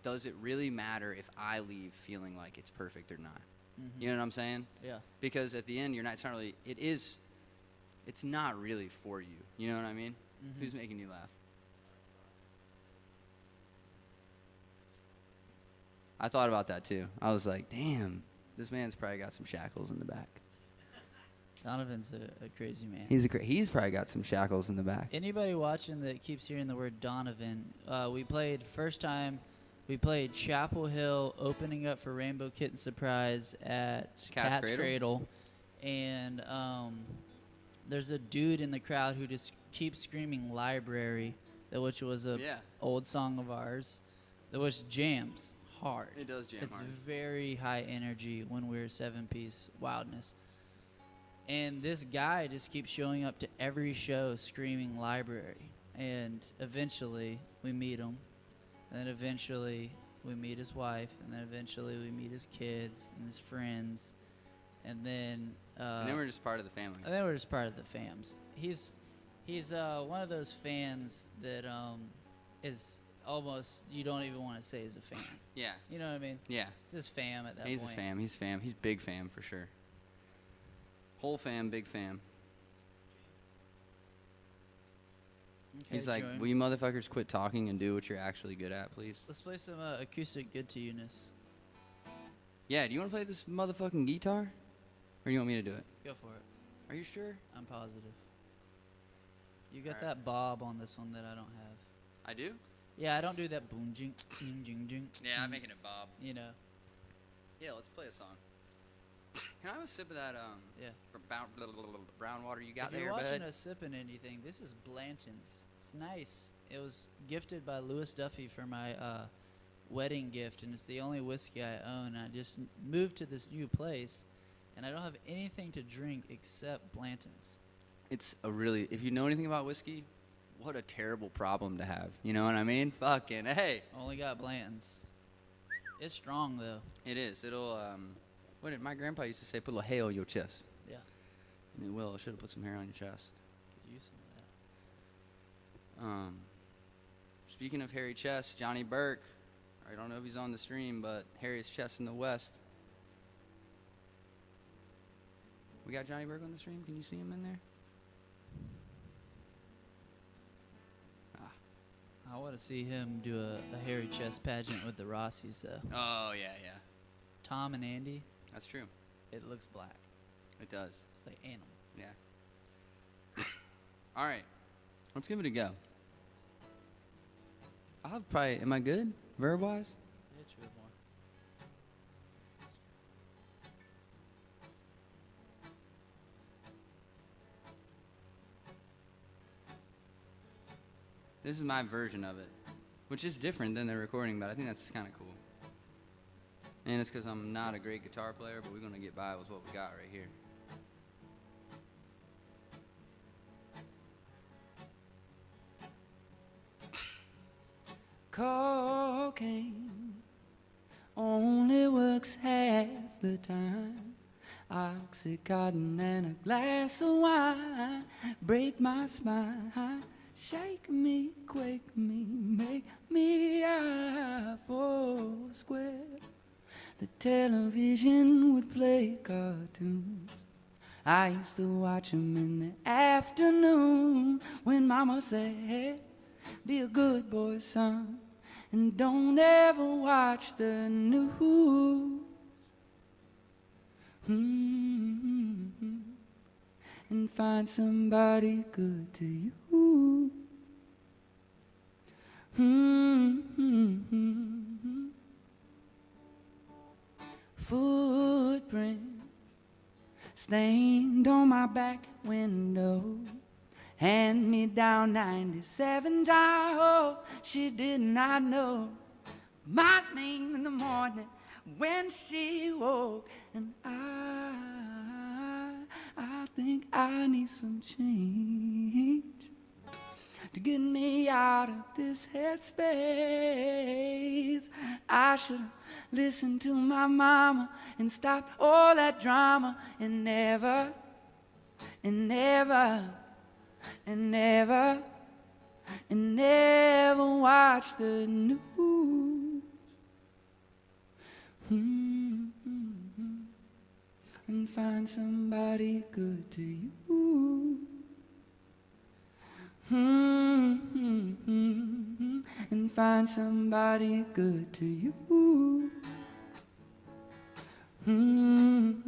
does it really matter if I leave feeling like it's perfect or not? Mm-hmm. You know what I'm saying? Yeah. Because at the end, it's not really, it's not really for you. You know what I mean? Mhm. Who's making you laugh? I thought about that too. I was like, damn, this man's probably got some shackles in the back. Donovan's a crazy man. He's probably got some shackles in the back. Anybody watching that keeps hearing the word Donovan, we played Chapel Hill opening up for Rainbow Kitten Surprise at Cat's Cradle. And there's a dude in the crowd who just keeps screaming Library, which was a Yeah. old song of ours, which jams hard. It does jam It's hard. very high energy when we're 7-piece wildness. And this guy just keeps showing up to every show screaming Library. And eventually we meet him. And then eventually we meet his wife. And then eventually we meet his kids and his friends. And then And then we're just part of the family. we're just part of the fams. He's one of those fans that is almost, you don't even want to say he's a fan. Yeah. You know what I mean? Yeah. It's his fam at that He's point. a fam. He's fam. He's big fam for sure. Whole fam, big fam. Okay, He's like, Jones. will you motherfuckers quit talking and do what you're actually good at, please? Let's play some acoustic Good to You-ness. Yeah, do you want to play this motherfucking guitar? Or do you want me to do it? Go for it. Are you sure? I'm positive. You got Alright. that bob on this one that I don't have. I do? Yeah, I don't do that boom jing jing jing jing. making it bob. You know. Yeah, let's play a song. Can I have a sip of that Yeah. brown water you got If there, you're watching bud? us sipping anything, this is Blanton's. It's nice. It was gifted by Lewis Duffy for my wedding gift, and it's the only whiskey I own. I just moved to this new place, and I don't have anything to drink except Blanton's. It's a really, if you know anything about whiskey, what a terrible problem to have. You know what I mean? Fucking hey. Only got Blanton's. It's strong though. It is. It'll, what did my grandpa used to say? Put a little hair on your chest. Yeah. And it will. I should have put some hair on your chest. Could use some of that. Speaking of hairy chest, Johnny Burke. I don't know if he's on the stream, but hairiest chest in the West. We got Johnny Burke on the stream. Can you see him in there? I want to see him do a hairy chest pageant with the Rossies though. Oh yeah, yeah. Tom and Andy, That's true. it looks black. It does. It's like animal. Yeah. All right. Let's give it a go. I'll probably. Am I good? Verb wise? Hit you with more. This is my version of it, which is different than the recording, but I think that's kind of cool. And it's because I'm not a great guitar player, but we're going to get by with what we got right here. Cocaine only works half the time. Oxycontin and a glass of wine break my spine. Shake me, quake me, make me a four square. The television would play cartoons. I used to watch them in the afternoon when Mama said, be a good boy, son, and don't ever watch the news. And find somebody good to you. Footprints stained on my back window. Hand me down 97 Tahoe. She did not know my name in the morning when she woke. And I think I need some change to get me out of this headspace. I should listen to my mama and stop all that drama and never and never and never and never watch the news. And find somebody good to you. And find somebody good to you. And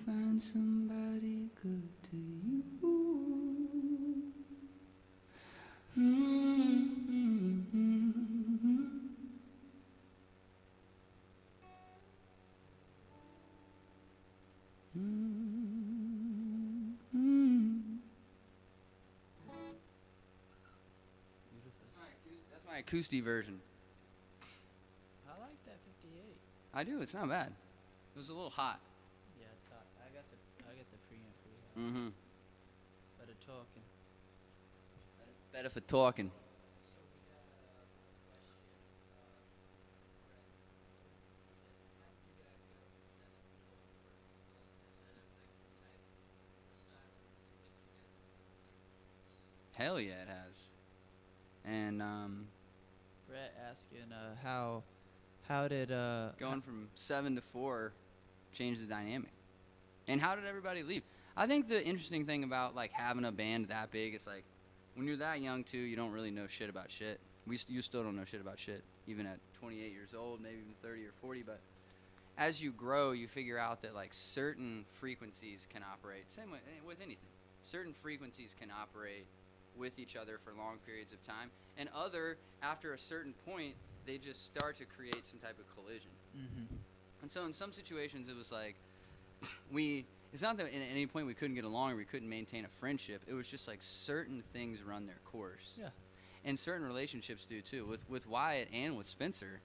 find somebody good to you. That's my acoustic version. I like that 58. I do. It's not bad. It was a little hot. Yeah, it's hot. I got the preamp pretty hot. Mm-hmm. Better talking. Better for talking. Hell yeah, it has. And Brett asking how did going from 7 to 4 changed the dynamic. And how did everybody leave? I think the interesting thing about like having a band that big is like when you're that young too, you don't really know shit about shit. You still don't know shit about shit, even at 28 years old, maybe even 30 or 40. But as you grow, you figure out that like certain frequencies can operate. Same with anything. Certain frequencies can operate with each other for long periods of time, and after a certain point, they just start to create some type of collision. Mm-hmm. And so in some situations, it was like it's not that at any point we couldn't get along or we couldn't maintain a friendship. It was just like certain things run their course. Yeah. And certain relationships do too. With Wyatt and with Spencer,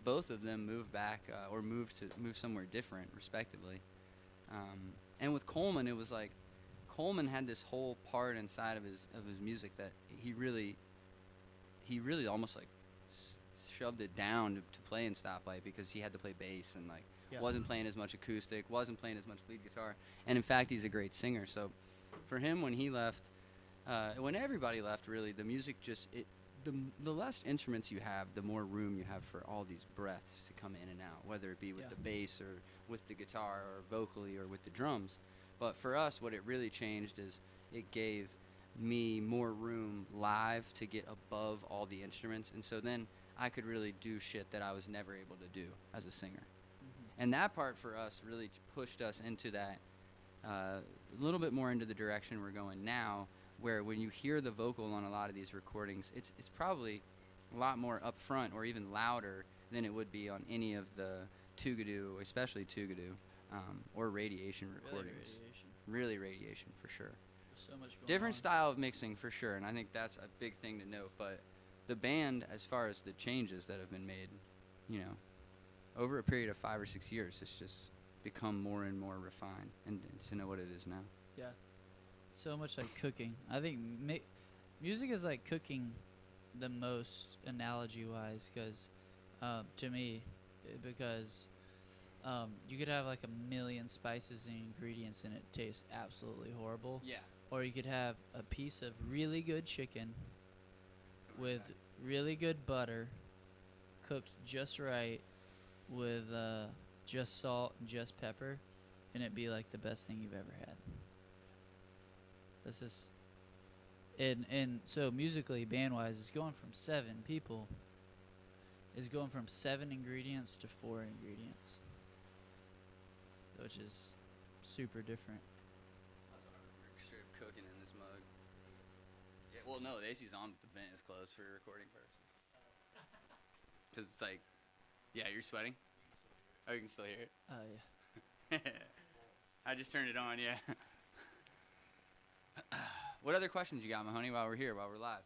both of them moved back or moved somewhere different, respectively. And with Coleman, it was like Coleman had this whole part inside of his music that he really almost like shoved it down to play in Stoplight because he had to play bass and like wasn't playing as much acoustic, wasn't playing as much lead guitar, and in fact he's a great singer. So for him, when he left, when everybody left, really the music just the less instruments you have, the more room you have for all these breaths to come in and out, whether it be with the bass or with the guitar or vocally or with the drums. But for us, what it really changed is it gave me more room live to get above all the instruments, and so then I could really do shit that I was never able to do as a singer. Mm-hmm. And that part for us really pushed us into that a little bit more into the direction we're going now, where when you hear the vocal on a lot of these recordings, it's probably a lot more upfront or even louder than it would be on any of the Toogadoo, especially Toogadoo, or Radiation recordings. Really Radiation for sure. There's so much going Different on. style of mixing for sure, and I think that's a big thing to note. But the band, as far as the changes that have been made, you know, over a period of 5 or 6 years, it's just become more and more refined, and to know what it is now. Yeah. So much like cooking. I think music is like cooking the most analogy-wise, because to me, because you could have like a million spices and ingredients and it tastes absolutely horrible. Yeah. Or you could have a piece of really good chicken with really good butter, cooked just right, with just salt and just pepper, and it'd be like the best thing you've ever had. This is, and so musically, band-wise, it's going from 7 people. Is going from 7 ingredients to 4 ingredients, which is super different. We're straight up cooking in this mug. Yeah, well, no, the AC's on, but the vent is closed for recording purposes. Because it's like, yeah, you're sweating? Oh, you can still hear it? Oh, yeah. I just turned it on, yeah. What other questions you got, Mahoney, while we're here, while we're live?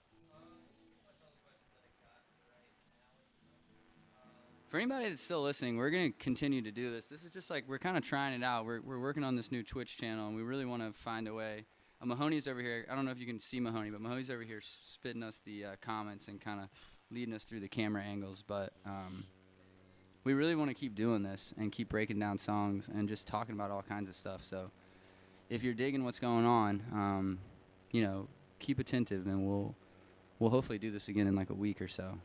For anybody that's still listening, we're going to continue to do this. This is just like, we're kind of trying it out. We're working on this new Twitch channel, and we really want to find a way. Mahoney's over here. I don't know if you can see Mahoney, but Mahoney's over here spitting us the comments and kind of leading us through the camera angles. But we really want to keep doing this and keep breaking down songs and just talking about all kinds of stuff. So if you're digging what's going on, you know, keep attentive, and we'll hopefully do this again in like a week or so.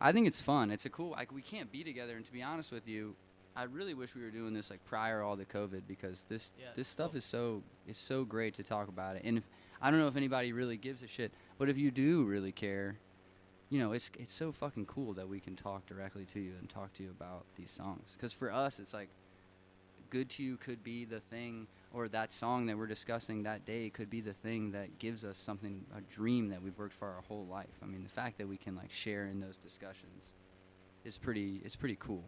I think it's fun. It's a cool, like, we can't be together, and to be honest with you, I really wish we were doing this like prior all to COVID, because this stuff is so great to talk about it. And if I don't know if anybody really gives a shit, but if you do really care, you know, it's so fucking cool that we can talk directly to you and talk to you about these songs. Because for us, it's like, Good to You could be the thing, or that song that we're discussing that day could be the thing that gives us something, a dream that we've worked for our whole life. I mean, the fact that we can like share in those discussions is pretty cool.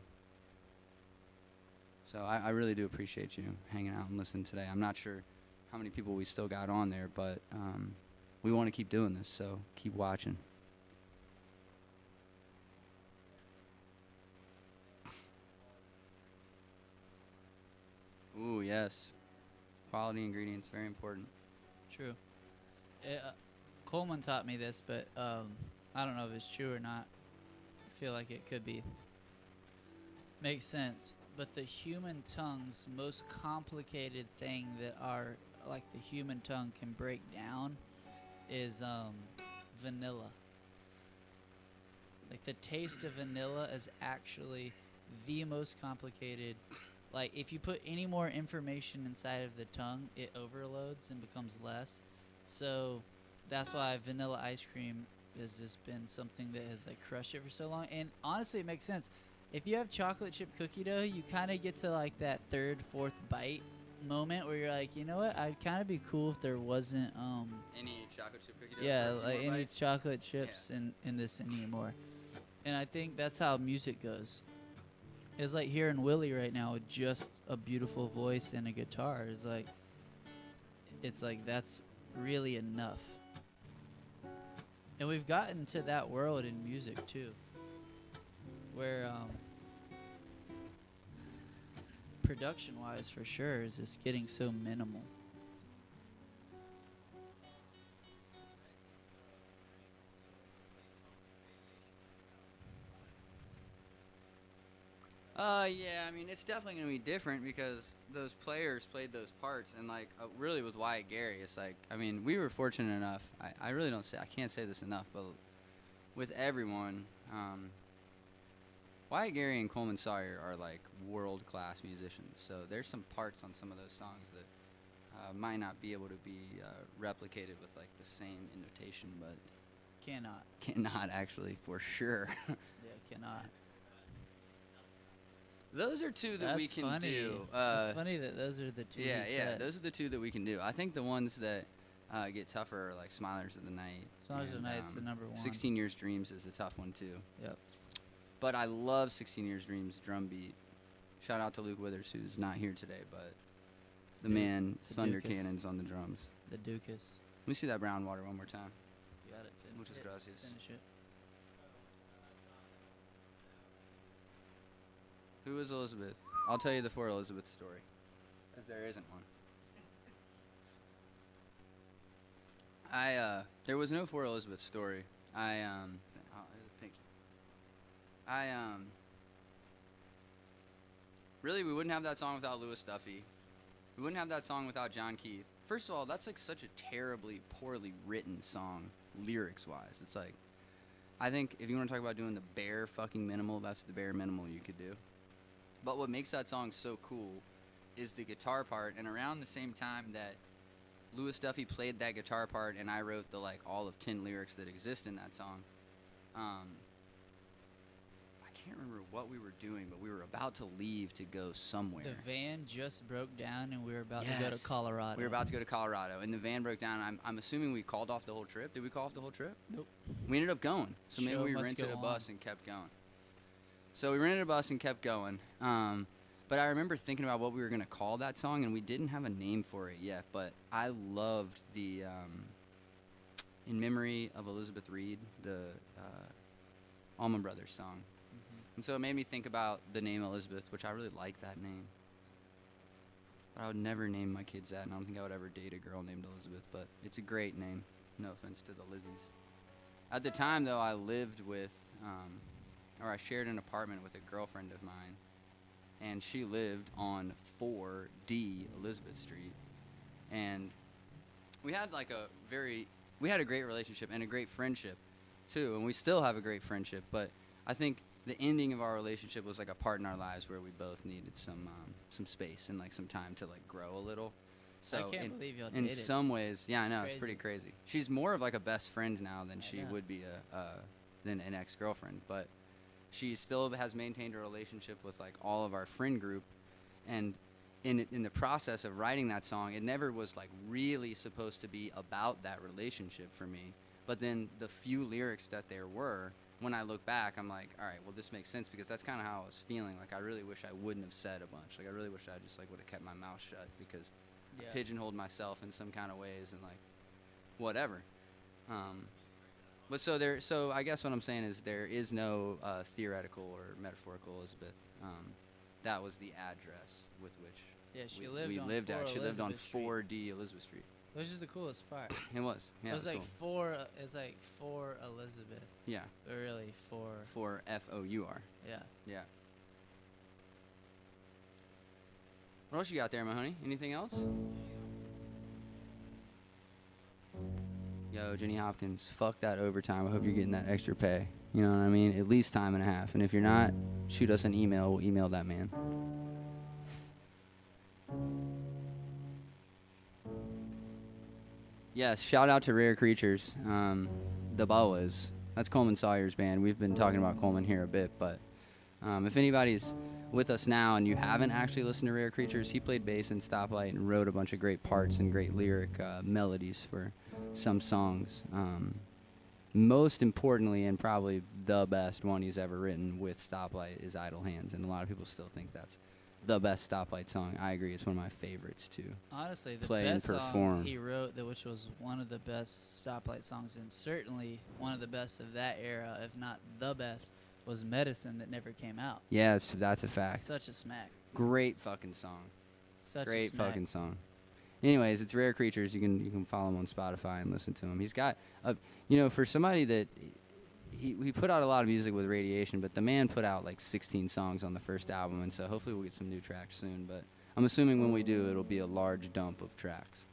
So I really do appreciate you hanging out and listening today. I'm not sure how many people we still got on there, but we want to keep doing this, so keep watching. Ooh, yes. Quality ingredients, very important. True. Coleman taught me this, but I don't know if it's true or not. I feel like it could be. Makes sense. But the human tongue's most complicated thing that the human tongue can break down is vanilla. Like, the taste of vanilla is actually the most complicated. Like, if you put any more information inside of the tongue, it overloads and becomes less. So that's why vanilla ice cream has just been something that has like crushed it for so long. And honestly, it makes sense. If you have chocolate chip cookie dough, you kind of get to like that 3rd, 4th bite moment where you're like, you know what? I'd kind of be cool if there wasn't any chocolate chip cookie dough. yeah, for a few like more any bites? chocolate chips in this anymore. And I think that's how music goes. It's like hearing Willie right now with just a beautiful voice and a guitar. It's like that's really enough. And we've gotten to that world in music too, where production-wise, for sure, is just getting so minimal. Yeah, I mean, it's definitely going to be different because those players played those parts, and like really with Wyatt Gary, it's like, I mean, we were fortunate enough. I really I can't say this enough, but with everyone, Wyatt Gary and Coleman Sawyer are like world-class musicians. So there's some parts on some of those songs that might not be able to be replicated with like the same intonation, but cannot actually for sure. Yeah, cannot. Those are two that we can do. It's funny that those are the two. Yeah, he yeah. says. Those are the two that we can do. I think the ones that get tougher are like Smilers of the Night. Smilers of and, the Night's the number one. 16 Years Dreams is a tough one too. Yep. But I love 16 Years Dreams drum beat. Shout out to Luke Withers, who's not here today, but the man, the Thunder Dukas. Cannons on the drums. The Dukas. Let me see that brown water one more time. You got it. Muchas gracias. Finish it. Who is Elizabeth? I'll tell you the For Elizabeth story, because there isn't one. There was no For Elizabeth story. Thank you. Really, we wouldn't have that song without Louis Duffy. We wouldn't have that song without John Keith. First of all, that's like such a terribly, poorly written song, lyrics-wise. It's like, I think if you want to talk about doing the bare fucking minimal, that's the bare minimal you could do. But what makes that song so cool is the guitar part. And around the same time that Louis Duffy played that guitar part and I wrote the like all of 10 lyrics that exist in that song, I can't remember what we were doing, but we were about to leave to go somewhere. The van just broke down, and we were about to go to Yes. Colorado. We were about to go to Colorado, and the van broke down. I'm assuming we called off the whole trip. Did we call off the whole trip? Nope. We ended up going. So maybe Show we must rented go a bus on. and kept going. So we rented a bus and kept going. But I remember thinking about what we were going to call that song, and we didn't have a name for it yet. But I loved the In Memory of Elizabeth Reed, the Allman Brothers song. And so it made me think about the name Elizabeth, which I really like that name. But I would never name my kids that, and I don't think I would ever date a girl named Elizabeth. But it's a great name. No offense to the Lizzies. At the time, though, I lived with, or I shared an apartment with a girlfriend of mine, and she lived on 4D Elizabeth Street. And we had like we had a great relationship and a great friendship, too. And we still have a great friendship, but I think the ending of our relationship was like a part in our lives where we both needed some space and like some time to like grow a little. So I can't believe y'all in dated. some ways, yeah, I know, it's Crazy. pretty crazy. She's more of like a best friend now than I she know. would be than an ex-girlfriend, but she still has maintained a relationship with like all of our friend group. And in the process of writing that song, it never was like really supposed to be about that relationship for me. But then the few lyrics that there were, when I look back, I'm like, all right, well, this makes sense, because that's kind of how I was feeling. Like, I really wish I wouldn't have said a bunch. Like, I really wish I just like would have kept my mouth shut, because Yeah. I pigeonholed myself in some kind of ways and like whatever. But so I guess what I'm saying is there is no theoretical or metaphorical Elizabeth. That was the address with which Yeah, she we on lived 4 at. She lived on Elizabeth Street, 4D Elizabeth Street. which is the coolest part. It was. Yeah, it was like cool. it's like for Elizabeth, Yeah, but really for for FOUR. yeah. Yeah. What else you got there, Mahoney? Anything else? Yo, Jenny Hopkins, fuck that overtime. I hope you're getting that extra pay. You know what I mean? At least time and a half. And if you're not, shoot us an email. We'll email that man. Yes, shout out to Rare Creatures. The Boas. That's Coleman Sawyer's band. We've been talking about Coleman here a bit, but if anybody's with us now and you haven't actually listened to Rare Creatures, he played bass in Stoplight and wrote a bunch of great parts and great lyric melodies for some songs. Most importantly, and probably the best one he's ever written with Stoplight, is Idle Hands, and a lot of people still think that's the best Stoplight song. I agree, it's one of my favorites too. Honestly, the Play and best song perform. he wrote, which was one of the best Stoplight songs, and certainly one of the best of that era, if not the best, was Medicine, that never came out. Yes, that's a fact. Such a smack. Great fucking song. Such a Great smack. fucking song. Anyways, it's Rare Creatures. You can follow him on Spotify and listen to him. He's got for somebody that he put out a lot of music with Radiation, but the man put out like 16 songs on the first album, and so hopefully we'll get some new tracks soon. But I'm assuming when we do, it'll be a large dump of tracks.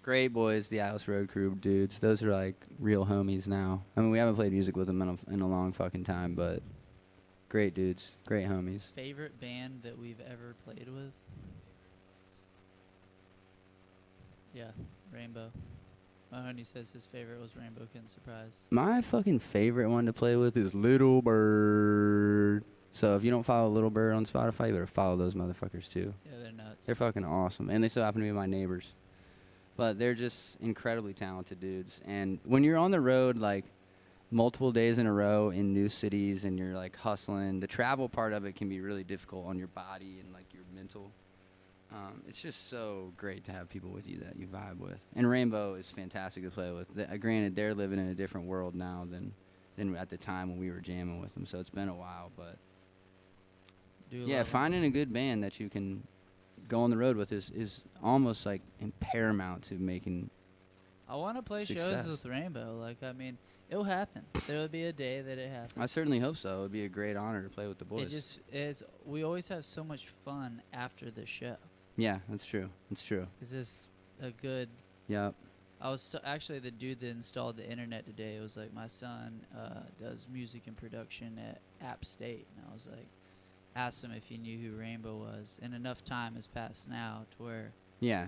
Great boys, the Atlas Road Crew dudes. Those are like real homies now. I mean, we haven't played music with them in a long fucking time, but great dudes, great homies. Favorite band that we've ever played with? Yeah, Rainbow. Mahoney says his favorite was Rainbow Kitten Surprise. My fucking favorite one to play with is Little Bird. So if you don't follow Little Bird on Spotify, you better follow those motherfuckers too. Yeah, they're nuts. They're fucking awesome, and they still happen to be my neighbors. But they're just incredibly talented dudes. And when you're on the road, like, multiple days in a row in new cities and you're, like, hustling, the travel part of it can be really difficult on your body and, like, your mental. It's just so great to have people with you that you vibe with. And Rainbow is fantastic to play with. Granted, they're living in a different world now than at the time when we were jamming with them, so it's been a while. But, yeah, finding a good band that you can go on the road with is almost like paramount to making I want to play success. shows with Rainbow. Like, I mean, it'll happen. There will be a day that it happens. I certainly hope so. It would be a great honor to play with the boys. It just is. We always have so much fun after the show. Yeah, that's true. It's true. It's just a good. Yep. I was actually the dude that installed the internet today. It was like my son does music and production at App State, and I was like, asked him if he knew who Rainbow was, and enough time has passed now to where Yeah.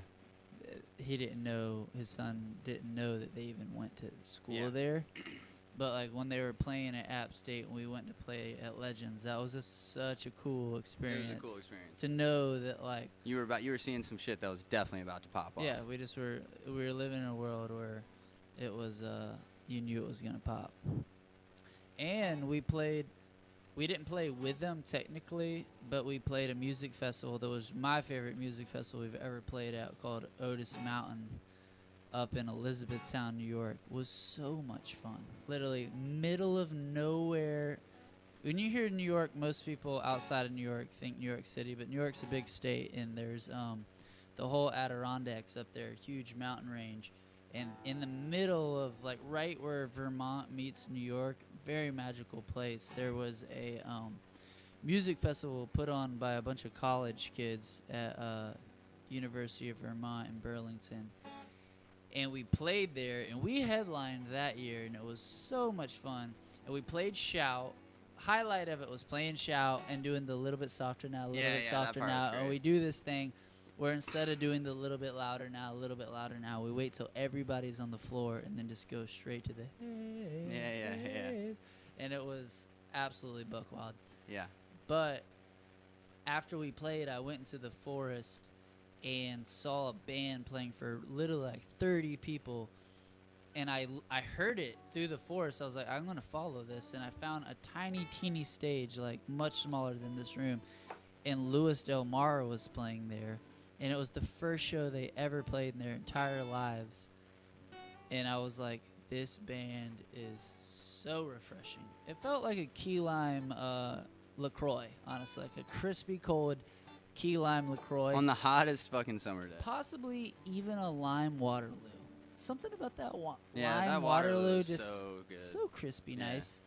he didn't know, his son didn't know that they even went to school Yeah. there. But like when they were playing at App State and we went to play at Legends, that was just such a cool experience. It was a cool experience. To know that like You were seeing some shit that was definitely about to pop off. yeah, we were living in a world where it was you knew it was gonna pop. And we didn't play with them technically, but we played a music festival that was my favorite music festival we've ever played at, called Otis Mountain, up in Elizabethtown, New York. It was so much fun. Literally middle of nowhere. When you hear New York, most people outside of New York think New York City, but New York's a big state, and there's the whole Adirondacks up there, huge mountain range. And in the middle of, like, right where Vermont meets New York, very magical place, there was a music festival put on by a bunch of college kids at University of Vermont in Burlington. And we played there, and we headlined that year, and it was so much fun. And we played Shout. Highlight of it was playing Shout and doing the little bit softer now, a little bit softer that part now. was And great. we do this thing where instead of doing the little bit louder now, a little bit louder now, we wait till everybody's on the floor and then just go straight to the Yeah. And it was absolutely buck wild. Yeah. But after we played, I went into the forest and saw a band playing for literally like 30 people. And I heard it through the forest. I was like, I'm going to follow this. And I found a tiny, teeny stage, like much smaller than this room. And Louis Del Mar was playing there. And it was the first show they ever played in their entire lives. And I was like, this band is so refreshing. It felt like a key lime LaCroix, honestly. Like a crispy, cold key lime LaCroix. On the hottest fucking summer day. Possibly even a lime Waterloo. Something about that Yeah, lime that Waterloo Waterloo is just so good. so crispy, Yeah. nice.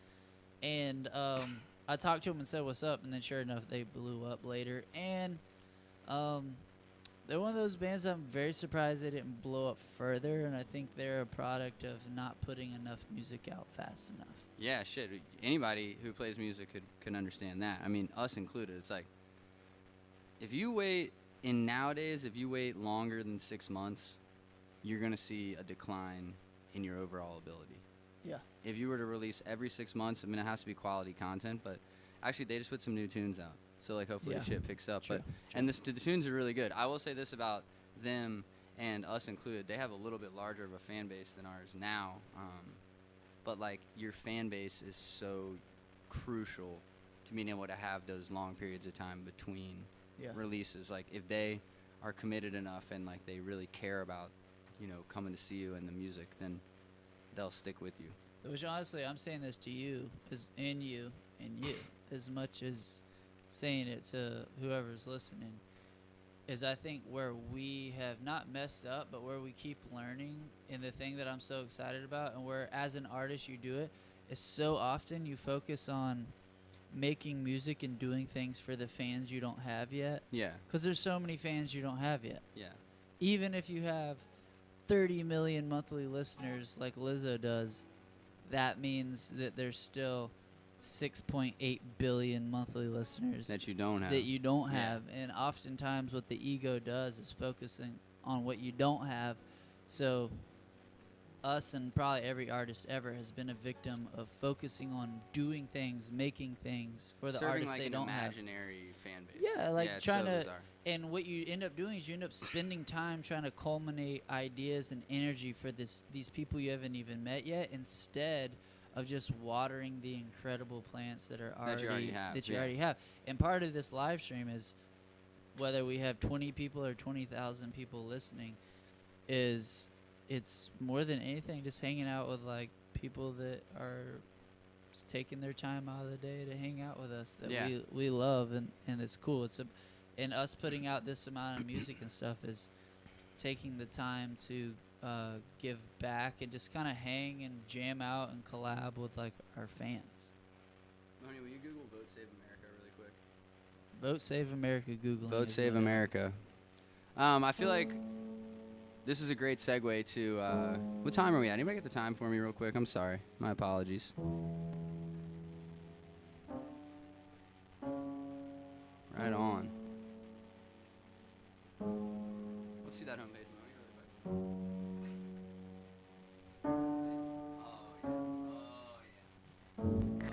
And I talked to them and said, what's up? And then sure enough, they blew up later. And they're one of those bands that I'm very surprised they didn't blow up further. And I think they're a product of not putting enough music out fast enough. Yeah, shit. Anybody who plays music could understand that. I mean, us included. It's like, if you wait longer than 6 months, you're going to see a decline in your overall ability. Yeah. If you were to release every 6 months, I mean, it has to be quality content, but actually they just put some new tunes out. So, like, hopefully the Yeah. shit picks up. True, And the tunes are really good. I will say this about them and us included. They have a little bit larger of a fan base than ours now. But, like, your fan base is so crucial to being able to have those long periods of time between Yeah. releases. Like, if they are committed enough and, like, they really care about, coming to see you and the music, then they'll stick with you. Which honestly, I'm saying this to you, and you, as much as saying it to whoever's listening, is I think where we have not messed up, but where we keep learning, and the thing that I'm so excited about, and where as an artist you do it, is so often you focus on making music and doing things for the fans you don't have yet. Yeah. Because there's so many fans you don't have yet. Yeah. Even if you have 30 million monthly listeners like Lizzo does, that means that there's still 6.8 billion monthly listeners That you don't have. that you don't Yeah. have. And oftentimes what the ego does is focusing on what you don't have. So us and probably every artist ever has been a victim of focusing on doing things, making things for the Serving artists like they an don't have. imaginary fan base. Yeah, like it's trying so to, bizarre. and what you end up doing is you end up spending time trying to culminate ideas and energy for these people you haven't even met yet, instead of just watering the incredible plants that are That you already have, that you yeah. already have. And part of this live stream is, whether we have 20 people or 20,000 people listening, is it's more than anything just hanging out with like people that are just taking their time out of the day to hang out with us that Yeah. we love, and it's cool. And us putting out this amount of music and stuff is taking the time to give back and just kind of hang and jam out and collab with like our fans. Honey, will you Google Vote Save America really quick? Vote Save America. Google. Vote Save America. I feel like this is a great segue to what time are we at? Anybody get the time for me real quick? I'm sorry. My apologies. Right on. Let's see that homepage movie really quick.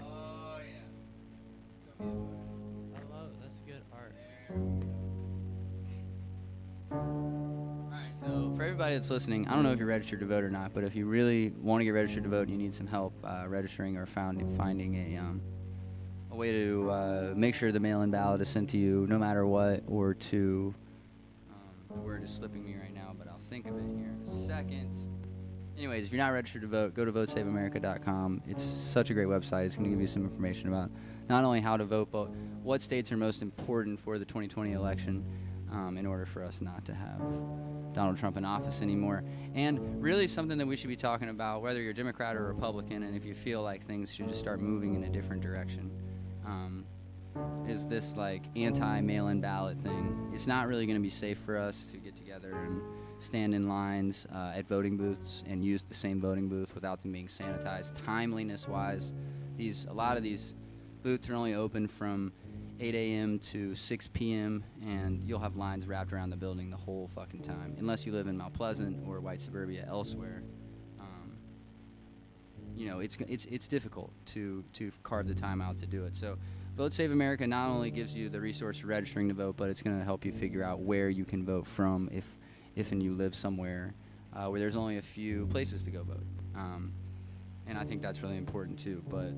Oh yeah. It's gonna be a vote. I love it. That's good art. Alright, so for everybody that's listening, I don't know if you're registered to vote or not, but if you really want to get registered to vote and you need some help registering or finding a way to make sure the mail-in ballot is sent to you no matter what, or to the word is slipping me right now, but I'll think of it here in a second. Anyways, if you're not registered to vote, go to votesaveamerica.com. It's such a great website. It's going to give you some information about not only how to vote, but what states are most important for the 2020 election in order for us not to have Donald Trump in office anymore. And really something that we should be talking about, whether you're Democrat or Republican, and if you feel like things should just start moving in a different direction, is this like anti-mail-in ballot thing. It's not really going to be safe for us to get together and stand in lines at voting booths and use the same voting booth without them being sanitized. Timeliness-wise, a lot of these booths are only open from 8 a.m. to 6 p.m. and you'll have lines wrapped around the building the whole fucking time, unless you live in Mount Pleasant or white suburbia elsewhere. It's difficult to carve the time out to do it. So Vote Save America not only gives you the resource for registering to vote, but it's going to help you figure out where you can vote from if and you live somewhere where there's only a few places to go vote. And I think that's really important too. But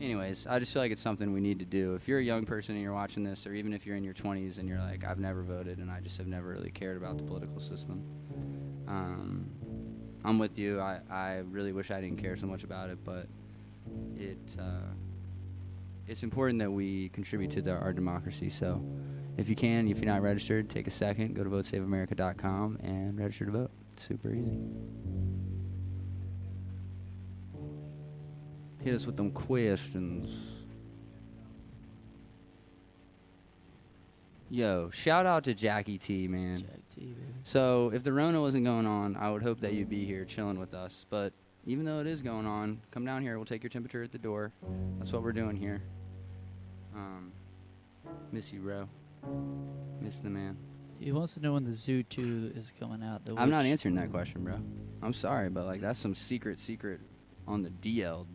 anyways, I just feel like it's something we need to do. If you're a young person and you're watching this, or even if you're in your 20s and you're like, I've never voted and I just have never really cared about the political system, I'm with you. I really wish I didn't care so much about it, but it's important that we contribute to our democracy. So if you're not registered, take a second, go to votesaveamerica.com and register to vote. It's super easy. Hit us with them questions. Yo, shout out to Jackie T, man. Jack T, baby. So if the Rona wasn't going on, I would hope that you'd be here chilling with us. But even though it is going on, come down here. We'll take your temperature at the door. That's what we're doing here. Miss you, bro. Miss the man. He wants to know when the Zoo 2 is coming out. I'm not answering that question, bro. I'm sorry, but like that's some secret on the DL.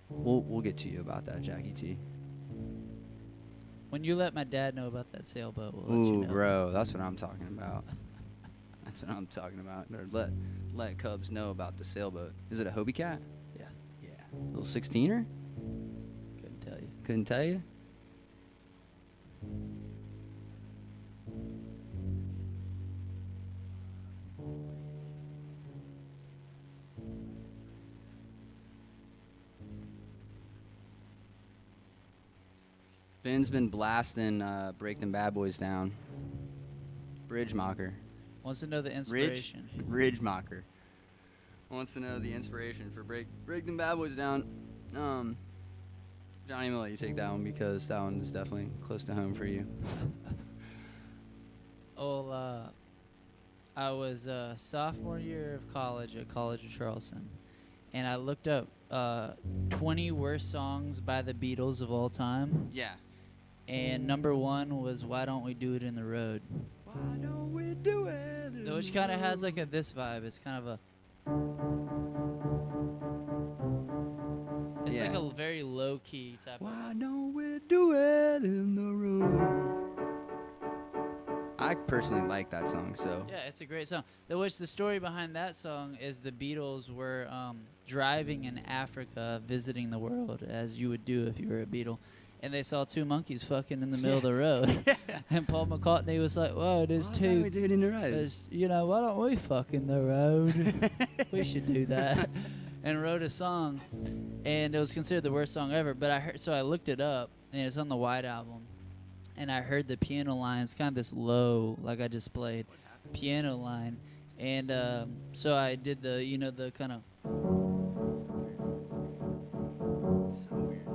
We'll get to you about that, Jackie T. When you let my dad know about that sailboat, we'll let you Ooh, know. bro, that's what I'm talking about. That's what I'm talking about. Or let Cubs know about the sailboat. Is it a Hobie Cat? Yeah. Yeah. Little 16er? Couldn't tell you. Couldn't tell you. Ben's been blasting Break Them Bad Boys Down. Bridge Mocker. Wants to know the inspiration. Ridge Mocker. Wants to know the inspiration for Break Them Bad Boys Down. Johnny, I'm gonna let you take that one because that one is definitely close to home for you. I was sophomore year of college at College of Charleston, and I looked up 20 worst songs by the Beatles of all time, Yeah. and number one was "Why Don't We Do It in the Road." Why don't we do it? Which kind of has like a this vibe. It's kind of a. It's like Yeah. a very low key type. Why don't we do it in the room? I personally like that song, so Yeah, it's a great song. Which the story behind that song is the Beatles were driving in Africa, visiting the world, as you would do if you were a Beatle. And they saw two monkeys fucking in the middle of the road. And Paul McCartney was like, whoa, there's why don't we two. do it in the road? Why don't we fuck in the road? We should do that. And wrote a song. And it was considered the worst song ever. But I looked it up, and it's on the White Album. And I heard the piano line. It's kind of this low, like I just played, piano line. And so I did the kind of. So weird.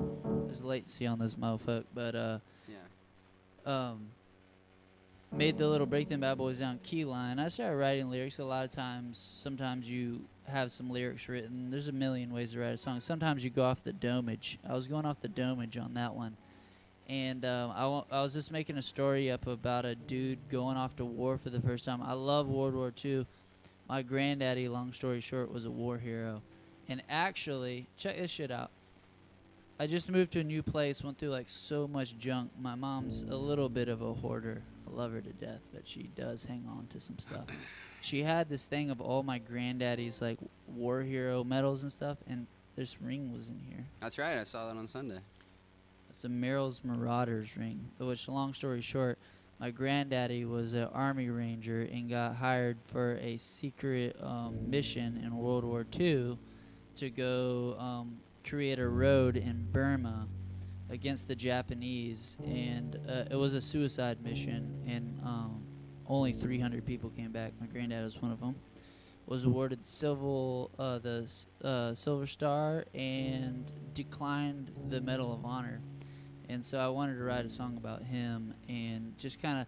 There's latency on this motherfucker, but Yeah. made the little Break Them Bad Boys Down key line. I started writing lyrics. A lot of times, sometimes you have some lyrics written. There's a million ways to write a song. Sometimes you go off the domage. I was going off the domage on that one. And I was just making a story up about a dude going off to war for the first time. I love World War II. My granddaddy, long story short, was a war hero. And actually, check this shit out. I just moved to a new place, went through like so much junk. My mom's a little bit of a hoarder. I love her to death, but she does hang on to some stuff. She had this thing of all my granddaddy's like war hero medals and stuff, and this ring was in here. That's right. I saw that on Sunday. It's a Merrill's Marauders ring, which, long story short, my granddaddy was an Army Ranger and got hired for a secret mission in World War II to go create a road in Burma against the Japanese. And it was a suicide mission, and only 300 people came back. My granddad was one of them. Was awarded the Silver Star and declined the Medal of Honor. And so I wanted to write a song about him, and just kind of,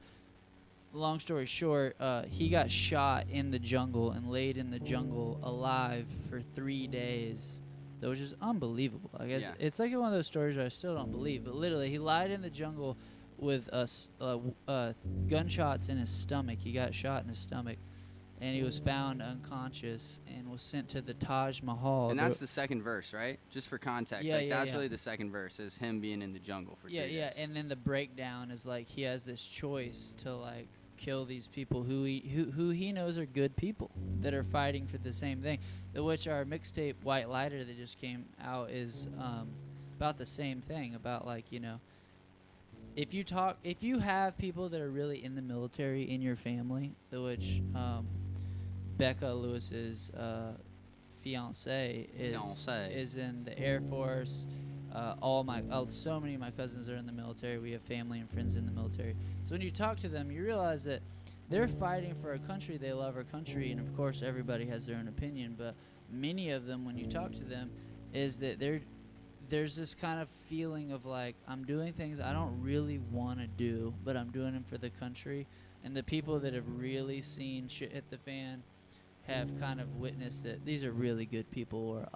long story short, he got shot in the jungle and laid in the jungle alive for 3 days. That was just unbelievable. I guess Yeah. it's like one of those stories I still don't believe, but literally he lied in the jungle with gunshots in his stomach. He got shot in his stomach, and he was found unconscious and was sent to the Taj Mahal. And that's the second verse, right? Just for context. Yeah, like yeah, that's yeah. really the second verse is him being in the jungle for 3 days. Yeah, and then the breakdown is like he has this choice to like kill these people who he knows are good people that are fighting for the same thing. Which our mixtape White Lighter that just came out is about the same thing. About like, if you have people that are really in the military in your family, which Becca Lewis's fiance is in the Air Force. So many of my cousins are in the military. We have family and friends in the military. So when you talk to them, you realize that they're fighting for a country. They love our country, and of course, everybody has their own opinion. But many of them, when you talk to them, is that there's this kind of feeling of like, I'm doing things I don't really want to do, but I'm doing them for the country. And the people that have really seen shit hit the fan have kind of witnessed that these are really good people. Or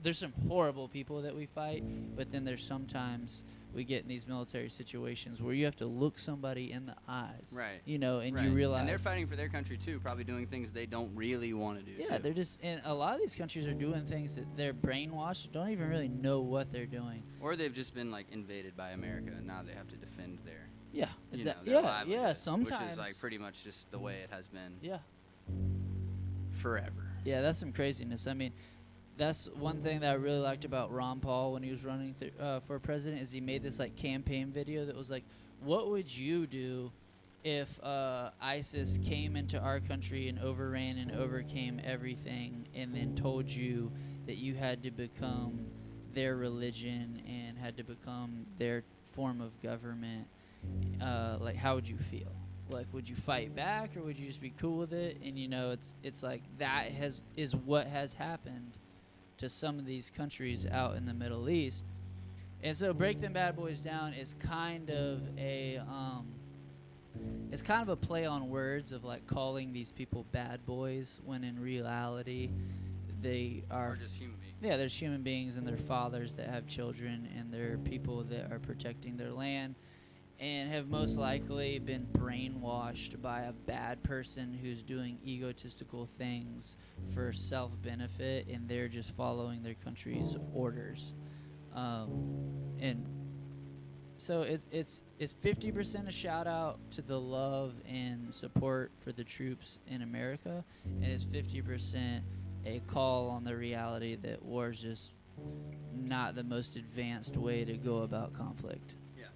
there's some horrible people that we fight, but then there's sometimes we get in these military situations where you have to look somebody in the eyes, Right. And Right. you realize, And they're fighting for their country too, probably doing things they don't really want to do. yeah, too. they're just, and a lot of these countries are doing things that they're brainwashed, don't even really know what they're doing. Or they've just been like invaded by America, and now they have to defend their, Yeah, their yeah, livelihood, sometimes. which is like pretty much just the way it has been Yeah. forever. Yeah, that's some craziness. I mean, that's one thing that I really liked about Ron Paul when he was running for president is he made this like campaign video that was like, what would you do if ISIS came into our country and overran and overcame everything and then told you that you had to become their religion and had to become their form of government? Like, how would you feel? Like, would you fight back, or would you just be cool with it? And it's like that is what has happened to some of these countries out in the Middle East. And so Break Them Bad Boys Down is kind of a play on words of like calling these people bad boys when in reality they are Or just human beings. yeah, there's human beings and they're fathers that have children and they're people that are protecting their land. and have most likely been brainwashed by a bad person who's doing egotistical things for self-benefit, and they're just following their country's orders. And so it's 50% a shout out to the love and support for the troops in America, and it's 50% a call on the reality that war is just not the most advanced way to go about conflict. Yeah.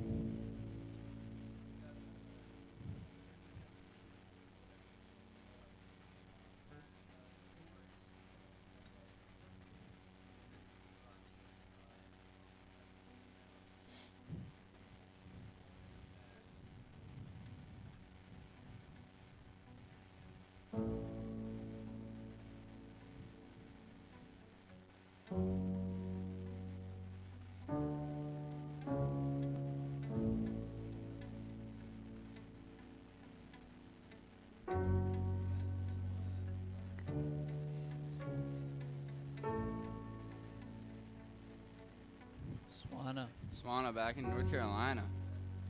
Swana back in North Carolina.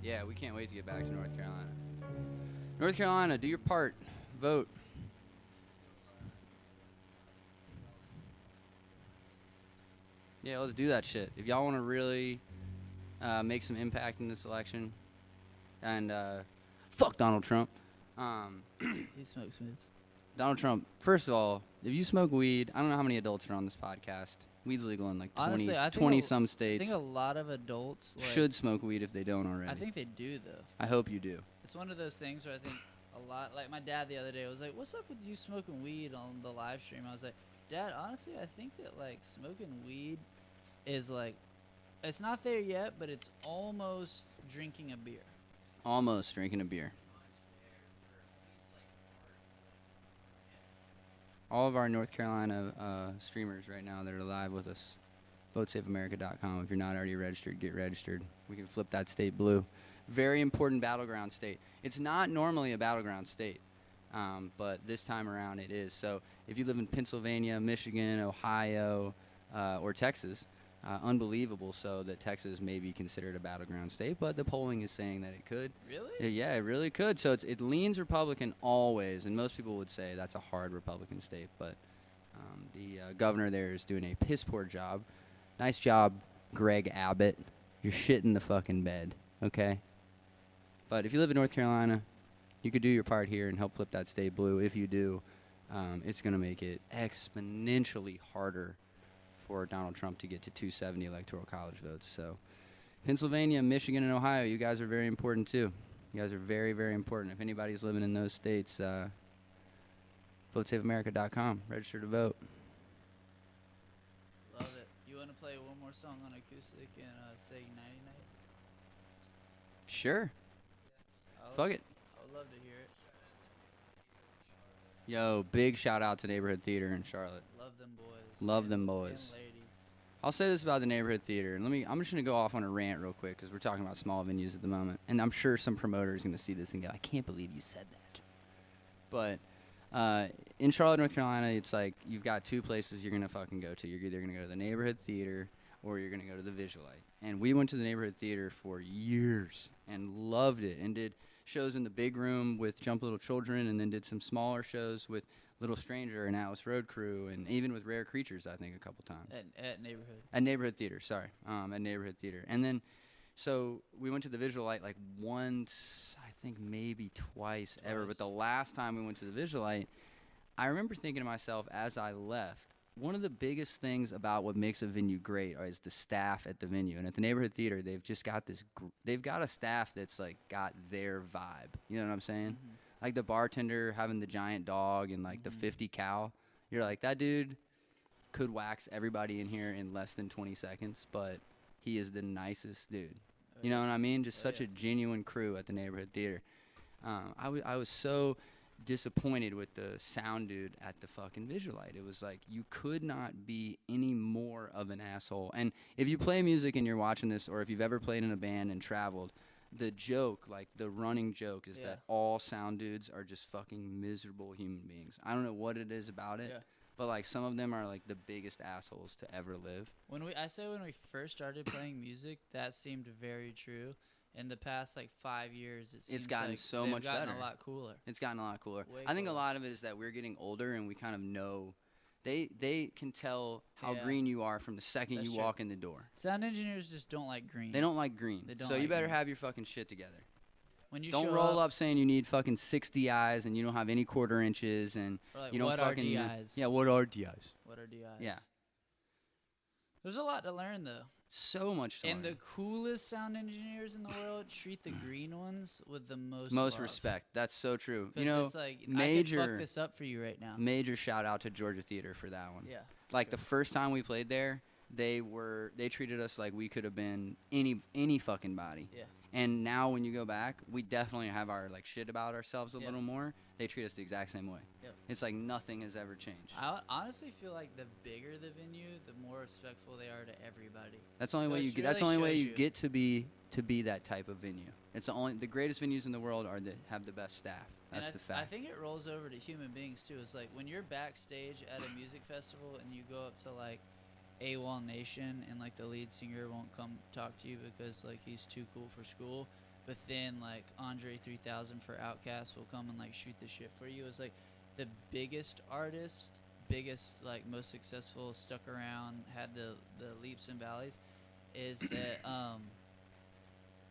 Yeah, we can't wait to get back to North Carolina. North Carolina, do your part. Vote. Yeah, let's do that shit. If y'all want to really make some impact in this election, and fuck Donald Trump. He smokes mids. Donald Trump, first of all, if you smoke weed, I don't know how many adults are on this podcast. Weed's legal in like 20, Honestly, I think 20 a- some I states. think a lot of adults Should smoke weed if they don't already. I think they do though. I hope you do. It's one of those things where I think a lot. Like my dad the other day was like, "What's up with you smoking weed on the live stream?" I was like, "Dad, honestly, I think that like smoking weed is like, it's not there yet, but it's almost drinking a beer." Almost drinking a beer. All of our North Carolina streamers right now that are live with us, VoteSaveAmerica.com. If you're not already registered, get registered. We can flip that state blue. Very important battleground state. It's not normally a battleground state, but this time around it is. So if you live in Pennsylvania, Michigan, Ohio, or Texas, unbelievable so that Texas may be considered a battleground state, but the polling is saying that it could. Really? Yeah, it really could. So it leans Republican always, and most people would say that's a hard Republican state, but the governor there is doing a piss poor job. Nice job, Greg Abbott. You're shitting the fucking bed, okay? But if you live in North Carolina, you could do your part here and help flip that state blue. If you do, it's going to make it exponentially harder for Donald Trump to get to 270 electoral college votes. So Pennsylvania, Michigan, and Ohio, you guys are very important too. You guys are very, very important. If anybody's living in those states, VoteSaveAmerica.com. Register to vote. Love it. You want to play one more song on acoustic and say nighty night? Sure. I would- Fuck it. I would love to hear it. Yo, big shout out to Neighborhood Theater in Charlotte. Love them boys. Love them And boys. ladies. I'll say this about the Neighborhood Theater, and I'm just gonna go off on a rant real quick because we're talking about small venues at the moment, and I'm sure some promoter is gonna see this and go, "I can't believe you said that." But in Charlotte, North Carolina, it's like you've got two places you're gonna fucking go to. You're either gonna go to the Neighborhood Theater or you're gonna go to the Visualite. And we went to the Neighborhood Theater for years and loved it, and did shows in the big room with Jump Little Children, and then did some smaller shows with Little Stranger and Atlas Road Crew, and even with Rare Creatures, I think, a couple times. At neighborhood. At Neighborhood Theater, sorry. At Neighborhood Theater. And then, so we went to the Visualite like once, I think maybe twice ever. But the last time we went to the Visualite, I remember thinking to myself as I left, one of the biggest things about what makes a venue great is the staff at the venue. And at the Neighborhood Theater, they've just got this, they've got a staff that's like got their vibe. You know what I'm saying? Mm-hmm. Like the bartender having the giant dog and like the 50 cal. You're like, that dude could wax everybody in here in less than 20 seconds, but he is the nicest dude. You know what I mean? Just such a genuine crew at the Neighborhood Theater. I was so disappointed with the sound dude at the fucking Visualite. It was like, you could not be any more of an asshole. And if you play music and you're watching this, or if you've ever played in a band and traveled, the joke, like the running joke, is that all sound dudes are just fucking miserable human beings. I don't know what it is about it, but like some of them are like the biggest assholes to ever live. When we first started playing music, that seemed very true. in the past like 5 years, it seems gotten like so they've much gotten better. a lot cooler. It's gotten a lot cooler. Way I think a cooler. lot of it is that we're getting older and we kind of know. They can tell how Yeah. green you are from the second That's you true. walk in the door. Sound engineers just don't like green. They don't like green. They don't So you like better green. have your fucking shit together. When you Don't show roll up saying you need fucking 60 eyes and you don't have any quarter inches and or like, you don't what fucking are DIs? Yeah, what are DIs? What are DIs? Yeah. There's a lot to learn though. So much to And learn. the coolest sound engineers in the world treat the green ones with the most love. respect. That's so true. 'Cause You know, it's like, I could major fuck this up for you right now. major shout out to Georgia Theater for that one. Yeah. Like the first time we played there, they treated us like we could have been any fucking body. Yeah. And now when you go back, we definitely have our like shit about ourselves a Yeah. little more. They treat us the exact same way. Yep. It's like nothing has ever changed. I honestly feel like the bigger the venue, the more respectful they are to everybody. That's the only way Which you get. That's the really only way shows you you. get to be that type of venue. It's the greatest venues in the world are that have the best staff. That's And the fact. I think it rolls over to human beings too. It's like when you're backstage at a music festival and you go up to like AWOL Nation and like the lead singer won't come talk to you because like he's too cool for school, but then like Andre 3000 for Outkast will come and like shoot the shit for you. It's like the biggest artist, biggest like most successful, stuck around, had the leaps and valleys, is that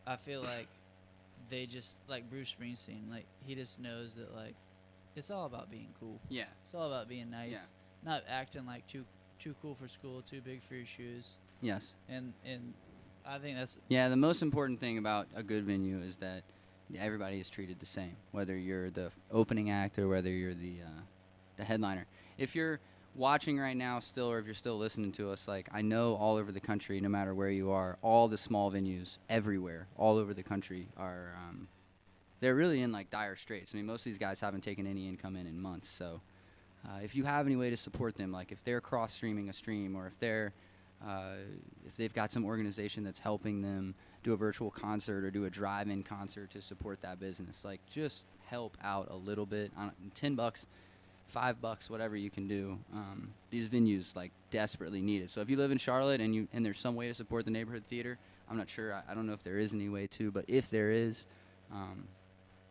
I feel like they just like Bruce Springsteen, like he just knows that like it's all about being cool. yeah. It's all about being nice, Yeah. not acting like too cool for school, too big for your shoes. Yes. And I think that's Yeah, the most important thing about a good venue is that everybody is treated the same, whether you're the opening act or whether you're the headliner. If you're watching right now still, or if you're still listening to us, like I know all over the country, no matter where you are, all the small venues everywhere, all over the country are they're really in like dire straits. I mean, most of these guys haven't taken any income in months, so if you have any way to support them, like if they're cross streaming a stream, or if they've got some organization that's helping them do a virtual concert or do a drive-in concert to support that business, like just help out a little bit. $10, $5, whatever you can do. These venues like desperately need it. So if you live in Charlotte and there's some way to support the neighborhood theater, I'm not sure. I don't know if there is any way to, but if there is,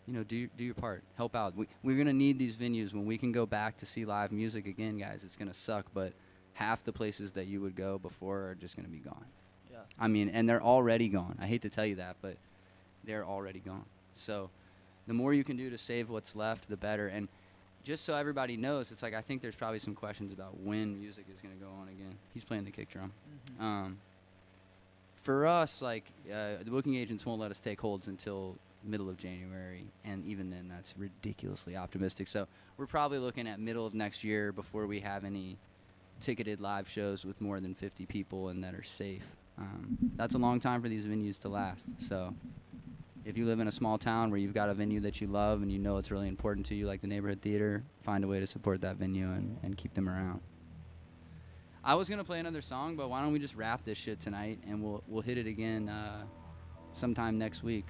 do your part. Help out. We're gonna need these venues when we can go back to see live music again, guys. It's gonna suck, but half the places that you would go before are just gonna be gone. yeah. I mean, and they're already gone. I hate to tell you that, but they're already gone. So the more you can do to save what's left, the better. And just so everybody knows, it's like I think there's probably some questions about when music is gonna go on again. He's playing the kick drum. Mhm. For us, like the booking agents won't let us take holds until middle of January, and even then that's ridiculously optimistic. So we're probably looking at middle of next year before we have any ticketed live shows with more than 50 people and that are safe. That's a long time for these venues to last. So if you live in a small town where you've got a venue that you love and you know it's really important to you, like the neighborhood theater, find a way to support that venue and keep them around. I was gonna play another song, but why don't we just wrap this shit tonight and we'll hit it again sometime next week.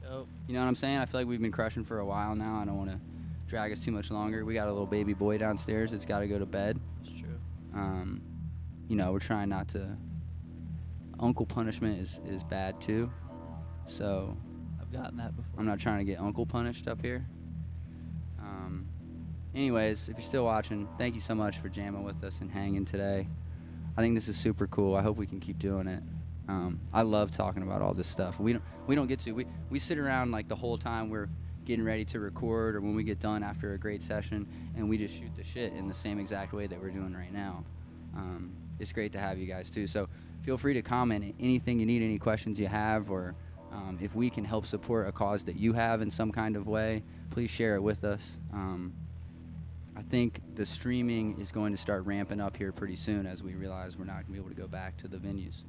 Dope. You know what I'm saying? I feel like we've been crushing for a while now. I don't want to drag us too much longer. We got a little baby boy downstairs that's got to go to bed. It's true. We're trying not to. Uncle punishment is bad too. So I've gotten that before. I'm not trying to get uncle punished up here. Anyways, if you're still watching, thank you so much for jamming with us and hanging today. I think this is super cool. I hope we can keep doing it. I love talking about all this stuff. We don't get to. We sit around like the whole time we're getting ready to record, or when we get done after a great session, and we just shoot the shit in the same exact way that we're doing right now. It's great to have you guys too. So feel free to comment anything you need, any questions you have, or if we can help support a cause that you have in some kind of way, please share it with us. I think the streaming is going to start ramping up here pretty soon as we realize we're not going to be able to go back to the venues.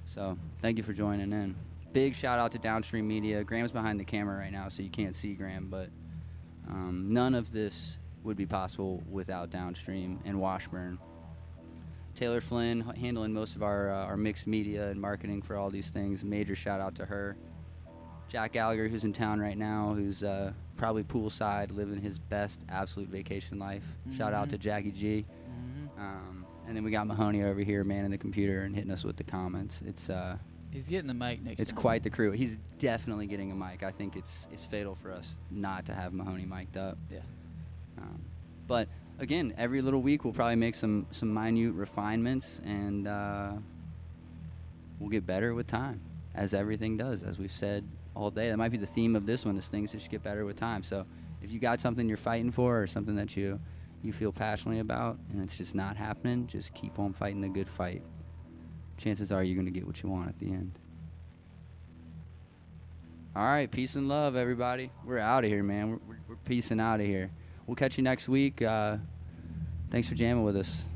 So thank you for joining in. Big shout out to Downstream Media. Graham's behind the camera right now, so you can't see Graham, but none of this would be possible without Downstream and Washburn. Taylor Flynn handling most of our mixed media and marketing for all these things. Major shout out to her. Jack Gallagher, who's in town right now, who's probably poolside, living his best absolute vacation life. Shout out to Jackie G. And then we got Mahoney over here manning the computer and hitting us with the comments. He's getting the mic next It's time. quite the crew. He's definitely getting a mic. I think it's fatal for us not to have Mahoney mic'd up. Yeah. But again, every little week we'll probably make some minute refinements, and we'll get better with time, as everything does, as we've said all day. That might be the theme of this one, is things that should get better with time. So if you got something you're fighting for, or something that you feel passionately about, and it's just not happening, just keep on fighting the good fight. Chances are you're going to get what you want at the end. All right, peace and love, everybody. We're out of here, man. We're peacing out of here. We'll catch you next week. Thanks for jamming with us.